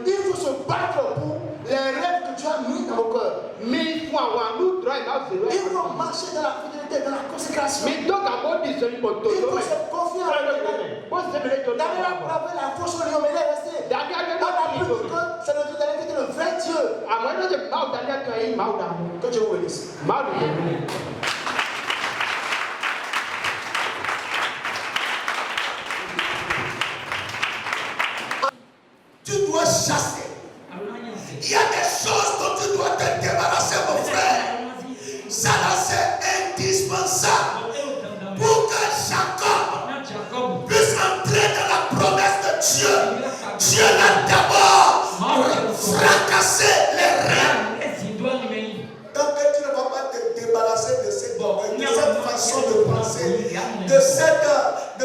Il faut se battre pour les rêves que tu as mis dans ton cœur. Il faut marcher dans la fidélité, dans la consécration. Il faut se confier à Dieu. David a bravé la fausse lion, mais il est resté. On a pu dire que c'est le vrai Dieu. Que Dieu vous bénisse. chasser. Il y a des choses dont tu dois te débarrasser, mon frère. Ça, c'est indispensable pour que Jacob puisse entrer dans la promesse de Dieu. Dieu l'a d'abord fracassé les reins. Donc tu ne vas pas te débarrasser de cette façon de penser, de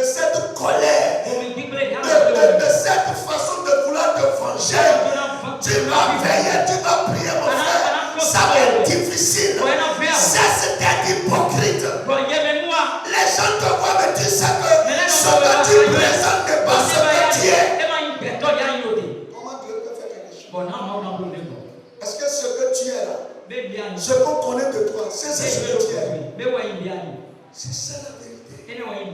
cette colère, de cette façon de vouloir te venger. Tu vas veiller, tu vas prier, mon frère. Ça va être difficile. Cesse d'être hypocrite. Les gens te voient, mais tu sais que ce que tu présentes n'est pas ce que tu es. Comment Dieu peut faire quelque chose? Est-ce que ce que tu es là, ce qu'on connaît de toi, c'est ce que tu es? C'est ça la vérité.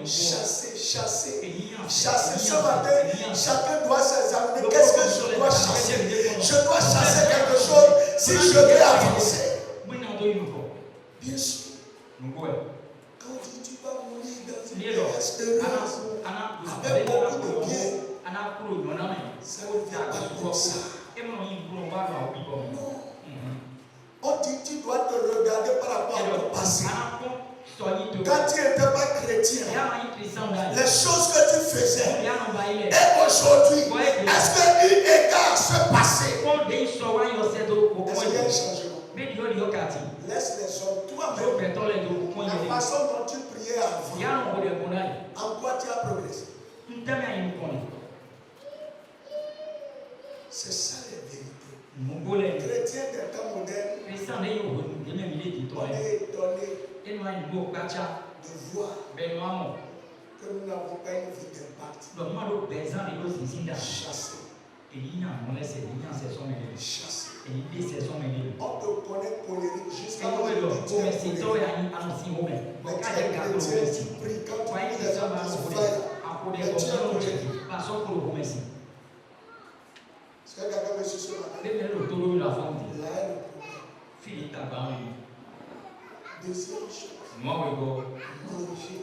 Chasser, chasser, chasser. Ce matin, chacun doit s'examiner. Qu'est-ce que je dois chasser? Je dois chasser quelque chose si je veux avancer. Bien sûr. Quand tu vas mourir dans une espérance, avec beaucoup de biens, ça ne vient pas comme ça. Non. On dit tu dois te regarder par rapport à ton passé. Quand tu n'étais pas chrétien, les choses que tu faisais, et aujourd'hui, est-ce que tu égares ce passé? Est-ce qu'il y a un changement? Laisse les hommes, toi-même, la façon dont tu priais avant, en quoi tu as progressé? C'est ça la vérité. Chrétien des temps modernes, on est étonné de voir que nous n'avons pas une vie d'impact. Chasser. Chasser. On te connaît colérique jusqu'à ce que tu es colérique. Mais tu es chrétien, tu pries quand tu pries les gens disent frère. Mais tu es colérique. Est-ce que quelqu'un me suit ce matin? La haine. Deuxième chose. Manger. Manger.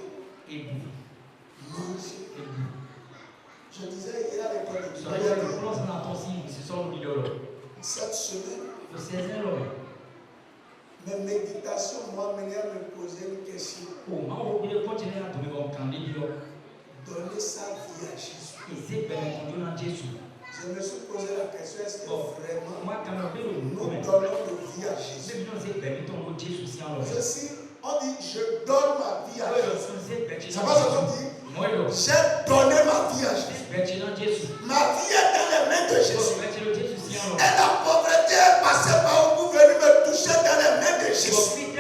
Je disais hier à l'école de cette semaine, mes méditations m'ont amené à me poser une question. Donner sa vie à Jésus. Je me suis posé la question, est-ce que vraiment nous donnons notre vie à Jésus? On dit, je donne ma vie à Jésus. Ça va ce qu'on dit? J'ai donné ma vie à Jésus. Ma vie est dans les mains de Jésus. Et la pauvreté est passée par où vous venez me toucher dans les mains de Jésus.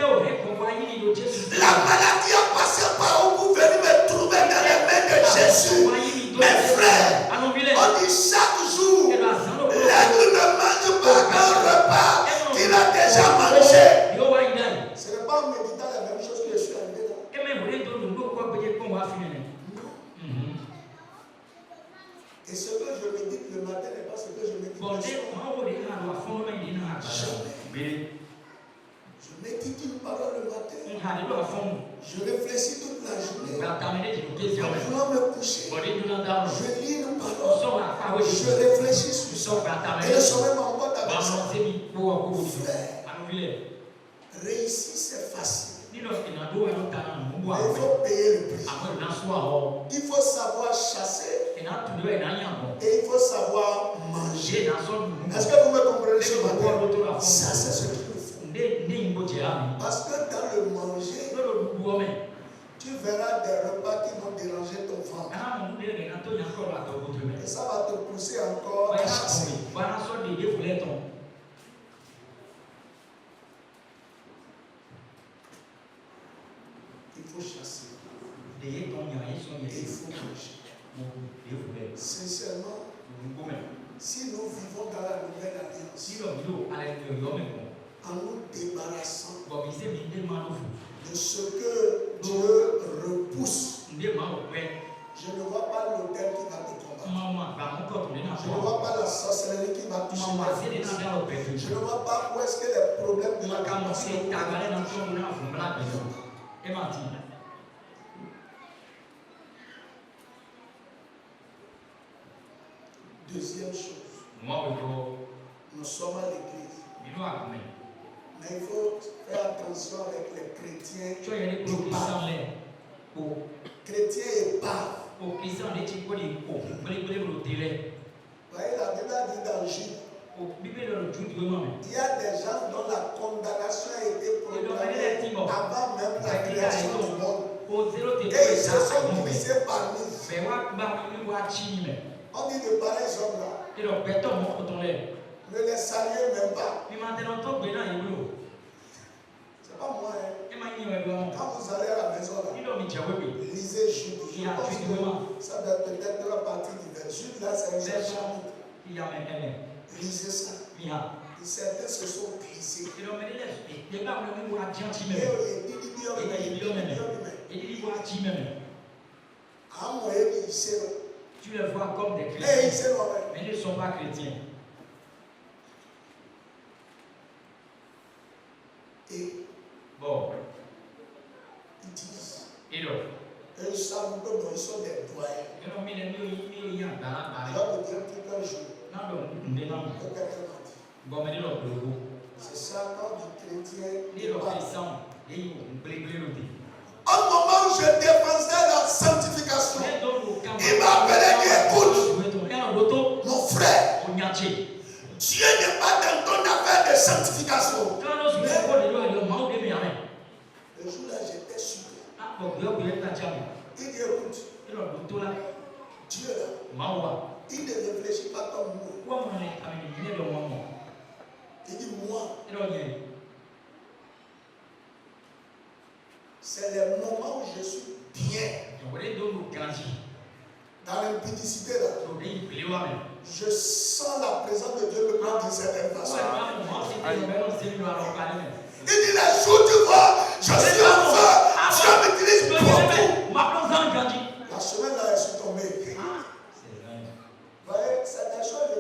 La maladie est passée par où vous venez me trouver dans les mains de Jésus. Mes frères, on dit chaque jour, l'aigle ne mange pas un repas qu'il a déjà mangé. Ce n'est pas en méditant la même chose que je suis arrivé là. Et ce que je médite le matin n'est pas ce que je médite le soir. Jamais. Je médite une parole le matin. Je réfléchis toute la journée. En voulant me coucher, je lis une parole. Je réfléchis sur ça. Et le sommeil m'emporte avec ça. Frère, réussir c'est facile. Mais il faut payer le prix. Il faut savoir chasser. Et il faut savoir manger. Est-ce que vous me comprenez ce matin? Ça, c'est ce qu'il faut. Parce que dans le manger, tu verras des repas qui vont déranger ton ventre. Et ça va te pousser encore à chasser. Il faut chasser. Et il faut manger. Sincèrement, si nous vivons dans la nouvelle alliance, en nous débarrassant de ce que Dieu repousse, je ne vois pas l'autel qui va te combattre. Je ne vois pas la sorcellerie qui va toucher ta vie. Je ne vois pas où est-ce que les problèmes de la capacité. Deuxième chose. Nous sommes à l'église. Mais il faut faire attention avec les chrétiens épaves. Chrétiens épaves. Vous voyez, la Bible dit dans Jude, il y a des gens dont la condamnation a été programmée avant même la création du monde. Et ils se sont divisés par nous. On dit de pareils hommes-là. Ne les saluez même pas. C'est pas moi. Quand vous allez à la maison, là, lisez Jude. Je pense que ça doit peut-être la partie du verset. Jude, là, c'est un chapitre. Lisez ça. Certains se sont glissés. Tu les vois comme des chrétiens, mais ils ne sont pas chrétiens. Et bon, ils disent. Et donc, ils sont des doyens. Ils vont me dire tout un jour. C'est ça quand du chrétien. Au moment où je défendais la sanctification, il m'a appelé et dit, écoute, mon frère, Dieu n'est pas dans ton affaire de sanctification. Le jour-là, j'étais sûr. Il dit, écoute, Dieu là, il ne réfléchit pas comme nous. Il dit, moi, c'est le moment où je suis bien. Dans l'impudicité là, je sens la présence de Dieu me prendre d'une certaine façon. Il dit, les jours tu vois, je suis en feu, Dieu m'utilise beaucoup. La semaine là, je suis tombé. Vous voyez, c'est des choses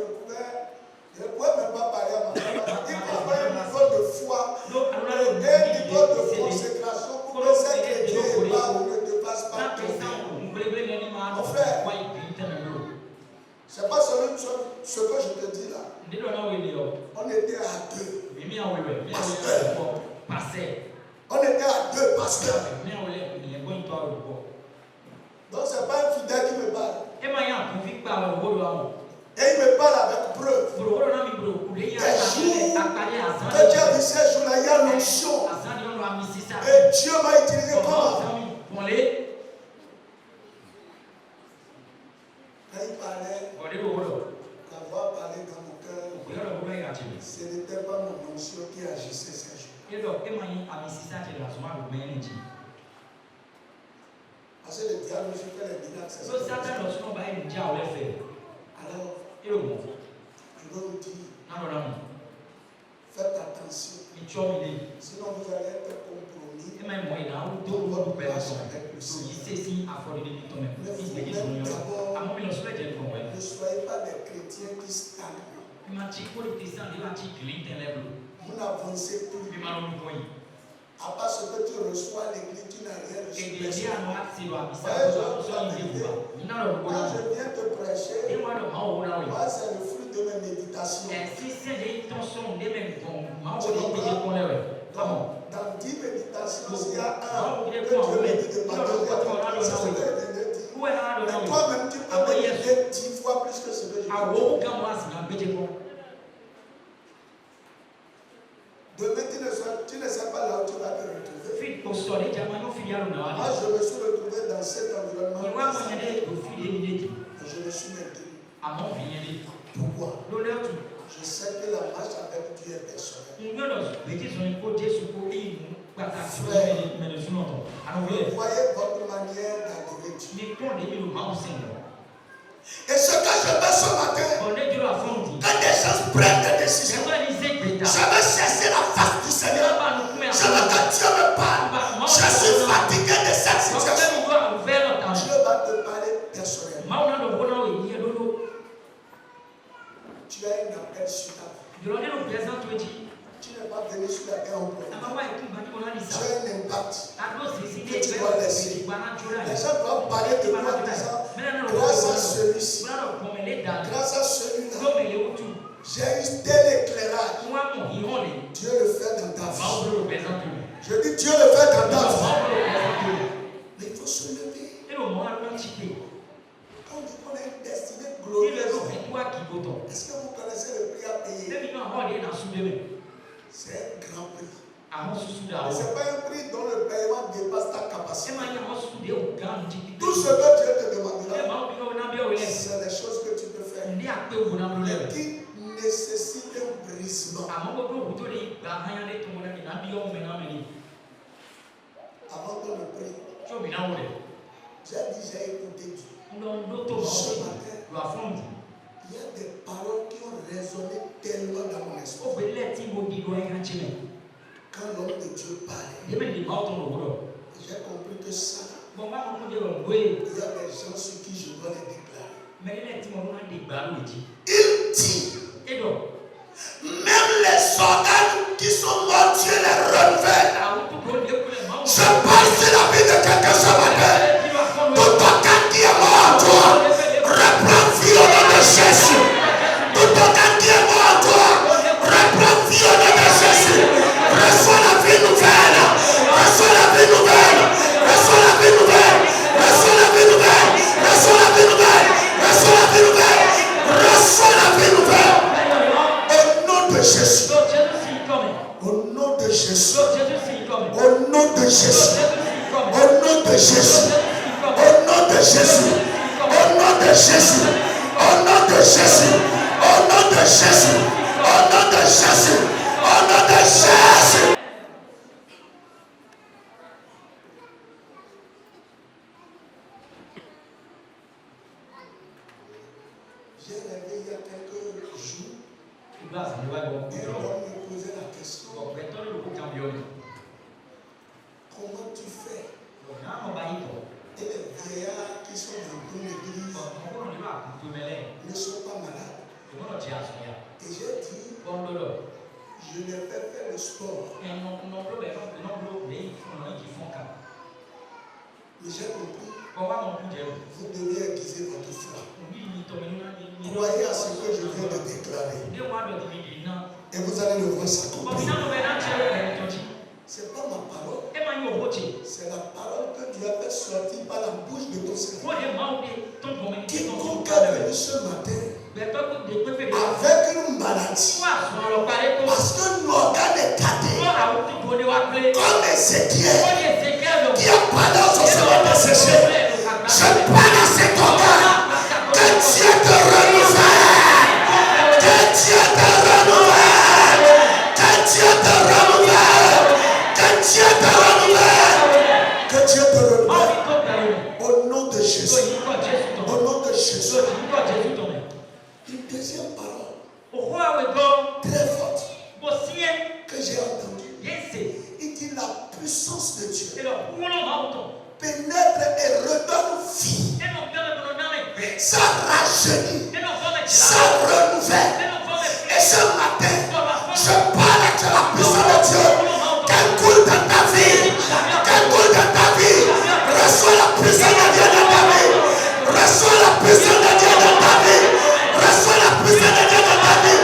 je ne pouvais même pas parler à ma femme. Il faut avoir un niveau de foi, un niveau de consécration pour que ces chrétiens ne te fassent pas tomber. Mon frère, c'est pas seulement ce que je te dis là. On était à deux. On était à deux pasteurs. Donc c'est pas un fidèle qui me parle. Et il me parle avec preuve. Des jours que Dieu a dit ces jours-là, il y a l'onction. Et Dieu m'a utilisé comment? Quand il parlait, la voix parlait dans mon cœur. Ce n'était pas mon onction qui agissait ces jours. Parce que le diable, je fais les miracles. Alors, je veux vous dire, faites attention. Sinon, vous allez être compromis dans votre relation avec le Seigneur. Ne soyez pas des chrétiens qui stagnent. Vous n'avancez plus. À part ce que tu reçois à l'église, tu n'as rien reçu. Quand je viens te prêcher, moi c'est le fruit de mes méditations. Dans 10 méditations, s'il y a un que Dieu me dit de partager, ça se fait dire. Mais toi-même, tu peux méditer 10 fois plus que ce que je dis. Demain, tu ne sais pas là où tu vas te retrouver. Moi, je me suis retrouvé dans cet environnement. Je me suis maintenu. Pourquoi? Je sais que la marche avec Dieu est personnelle. Frère, voyez votre manière d'adorer Dieu. Et ce que je veux ce matin, quand des gens prennent des décisions, je veux chercher la face du Seigneur. Je veux que Dieu me parle. Je suis fatigué de cette situation. Dieu va te parler personnellement. Tu as un appel sur ta vie. Tu n'es pas venu sur la terre en premier. Tu as un impact que tu dois laisser. Les gens doivent parler de toi en disant, grâce à celui-ci, grâce à celui-là, J'ai eu tel éclairage. Dieu le fait dans ta vie. Je dis Dieu le fait dans ta vie. Mais il faut se lever. Quand on a une destinée glorieuse, est-ce que vous connaissez le prix à payer? C'est un grand prix. Ce n'est pas un prix dont le paiement dépasse ta capacité. Tout ce que Dieu te demandera, c'est des choses que tu peux faire. Mais qui nécessite un brisement. Avant qu'on le prie, j'ai déjà écouté Dieu. Ce matin, il y a des paroles qui ont résonné tellement dans mon esprit. Quand l'homme de Dieu parlait, j'ai compris que ça, il y a des gens sur qui je dois les déclarer. Il dit, même les organes qui sont morts, Dieu les renouvelle. Je parle sur la vie de quelqu'un ce matin. Tout organe qui est mort en toi, reprends vie au nom de Jésus. Tout organe qui est mort en toi, reprends vie au nom de Jésus. Reçois la vie nouvelle. Reçois la vie nouvelle. Reçois la vie nouvelle. Reçois la vie nouvelle. Reçois la vie nouvelle. Reçois la vie nouvelle. Reçois la vie nouvelle. Au nom de Jésus. Au nom de Jésus. Au nom de Jésus. Au nom de Jésus. Au nom de Jésus. Au nom de Jésus. Au nom de Jésus. Au nom de Jésus. Au nom de Jésus. Au nom de Jésus. J'ai rêvé il y a quelques jours. Et on me posait la question. Comment tu fais? Et les vieillards qui sont dans l'église ne sont pas malades. Et j'ai dit, je n'ai pas fait le sport. Mais j'ai compris. Vous devez aiguiser votre foi. Croyez à ce que je viens de déclarer. Et vous allez le voir s'accomplir. Ce n'est pas ma parole. C'est la parole que Dieu a fait sortir par la bouche de ton Seigneur. Quiconque est venu ce matin avec une maladie, parce que l'organe est cassé, comme Ézéchiel qui a parlé au sorcier desséché, je parle à cet organe. Que Dieu te renouvelle. Que Dieu te renouvelle. Que Dieu te renouvelle. Que Dieu te renouvelle. Que Dieu te renouvelle. Au nom de Jésus. Au nom de Jésus. Une deuxième parole très forte que j'ai entendue. Il dit la puissance de Dieu pénètre et redonne vie. Ça rajeunit. Ça renouvelle. Et ce matin, je parle avec la puissance de Dieu. Qu'elle coule dans ta vie. Qu'elle coule dans ta vie. Reçois la puissance de Dieu dans ta vie. Reçois la puissance de Dieu dans ta vie. Reçois la puissance de Dieu dans ta vie.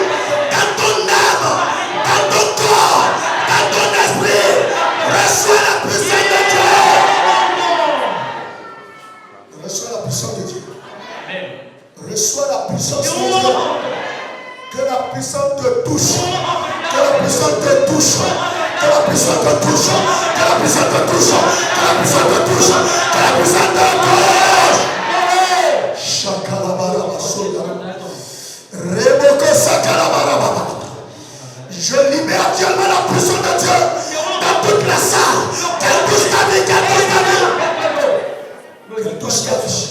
Dans ton âme, dans ton corps, dans ton esprit. Reçois la puissance de Dieu. Reçois la puissance de Dieu. Reçois la puissance de Dieu. Que la puissance te touche. Que la puissance te touche. Que la puissance te touche. Que la puissance te touche. Que la puissance te touche. Que la puissance te touche. Shakalabaraba soya. Reboko sakalabaraba. Je libère actuellement la puissance de Dieu dans toute la salle. Qu'elle touche ta vie. Qu'elle touche ta vie. Qu'elle touche ta vie.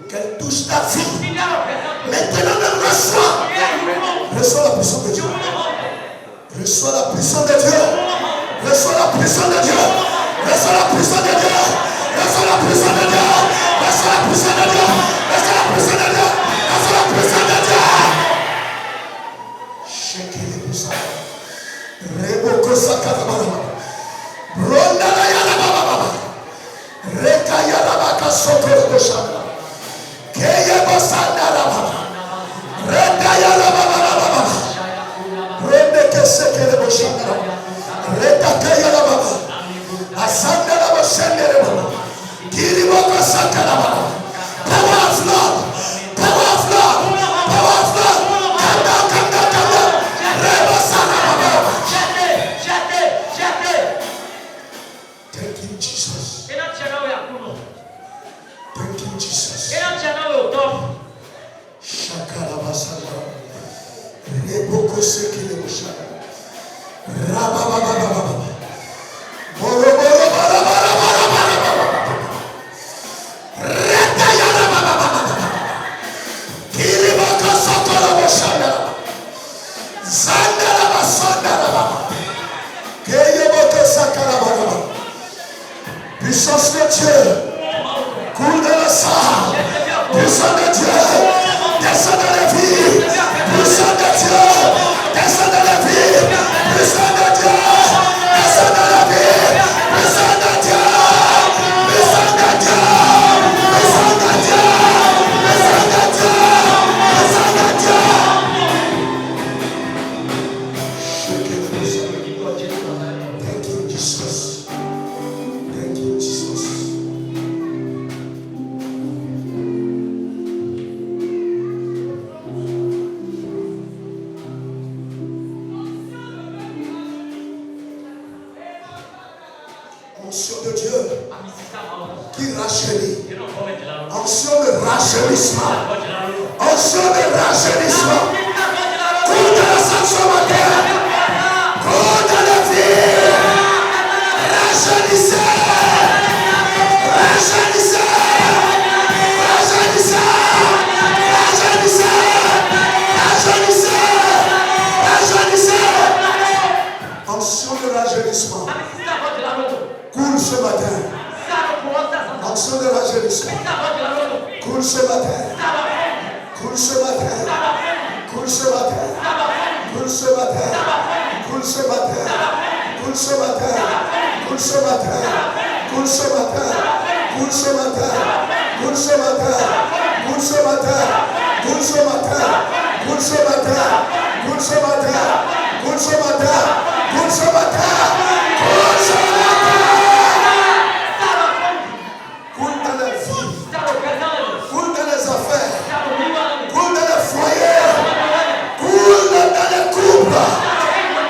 Qu'elle touche ta vie. Maintenant même reçois. Reçois la puissance de Dieu. Reçois la puissance de Dieu. Reçois la puissance de Dieu. Reçois la puissance de Dieu. Reçois la puissance de Dieu. Reçois la puissance de Dieu. Reçois la puissance de Dieu. Reçois la puissance de Dieu. Shekele puissance. Reboko sakababa. Ronda la yala baba. Reka yala baka sokoro koshana. Keye bosanda la baba. Reka yala baba. Liboko sekele boshaka. Rabababababa. Puissance de Dieu, coule de la salle, puissance de Dieu, descend dans les vies, puissance de Dieu, descend dans les vies, puissance de Dieu, descend dans la vie, puissance de Dieu, puissance de Dieu, puissance de Dieu, puissance de Dieu, puissance de Dieu. Thank you, Jesus. Thank you, Jesus. Onction de Dieu qui rajeunit. Onction de rajeunissement. Onction de rajeunissement. Cours de la sanction materne. Cours de la vie. Rajeunissez. Rajeunissez. Rajeunissez. Rajeunissez. Rajeunissez. Rajeunissez. Onction de rajeunissement. Coule ce matin. Onction de rajeunissement. Coule ce matin. Coule ce matin. Coule ce matin. Coule ce matin. Coule ce matin. Coule ce matin. Coule ce matin. Coule ce matin. Coule ce matin. Coule ce matin. Coule ce matin. Coule ce matin. Coule ce matin. Coule ce matin. Coule ce matin. Coule ce matin. Coule ce matin. Coule dans la vie. Coule dans les affaires. Coule dans les foyers. Coule dans les couples.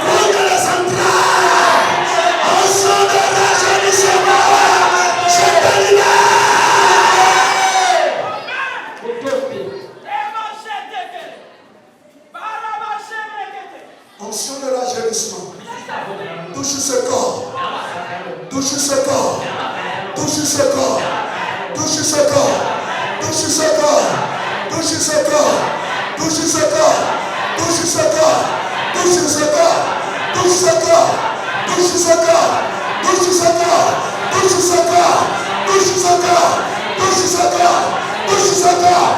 Coule dans les entrailles. En son de rajeunissement. Je te libère. Onction de rajeunissement. Touche ce corps. Touche ce corps. Touche ce corps. Touche ce corps. Touche ce corps. Touche ce corps. Touche ce corps. Touche ce corps. Touche ce corps. Touche ce corps. Touche ce corps. Touche ce corps. Touche ce corps. Touche ce corps. Touche ce corps. Touche ce corps.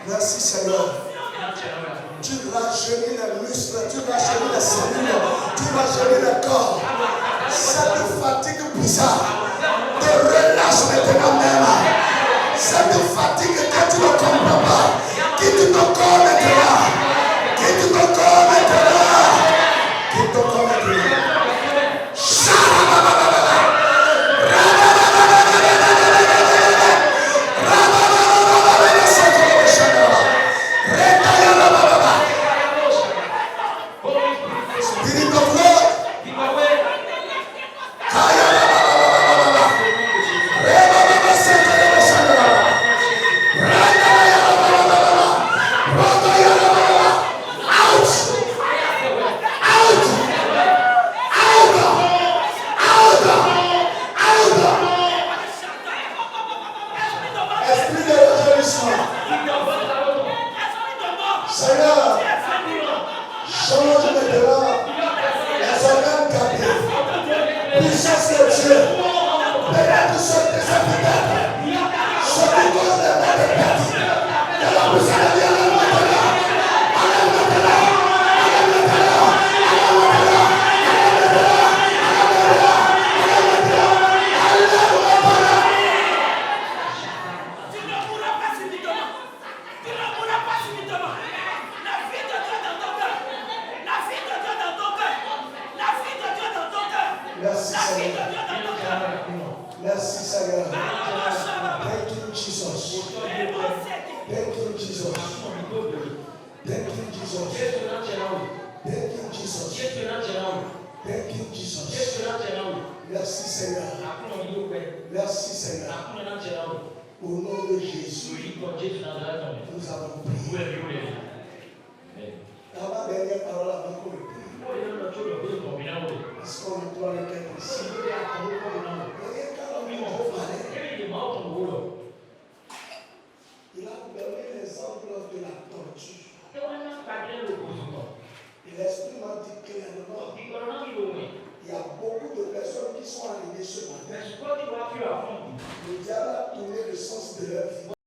Merci Seigneur. Tu rajeunis les muscles, tu rajeunis les cellules, tu rajeunis le corps. Cette fatigue bizarre te relâche maintenant même. Cette fatigue que tu ne comprends pas, quitte ton corps maintenant. Quitte ton corps maintenant. Quitte ton corps maintenant. Spirit of Lord. Seigneur, change maintenant les organes gardés. Puissance de Dieu. Peut-être sortir sa peut-être. Sortir cause de la peut-être. De la puissance de Dieu. Merci Seigneur. Merci Seigneur. Thank you Jesus. Thank you Jesus. Thank you Jesus. Thank you Jesus. Thank you, Jesus. Merci Seigneur. Merci Seigneur. Au nom de Jésus, nous avons prié. Dans ma dernière parole avant qu'on le prie, parce qu'on doit le faire ici. Il a donné l'exemple de la tortue. Et l'Esprit m'a dit clairement, il y a beaucoup de personnes qui sont arrivées ce matin. Le diable a tourné le sens de leur vie.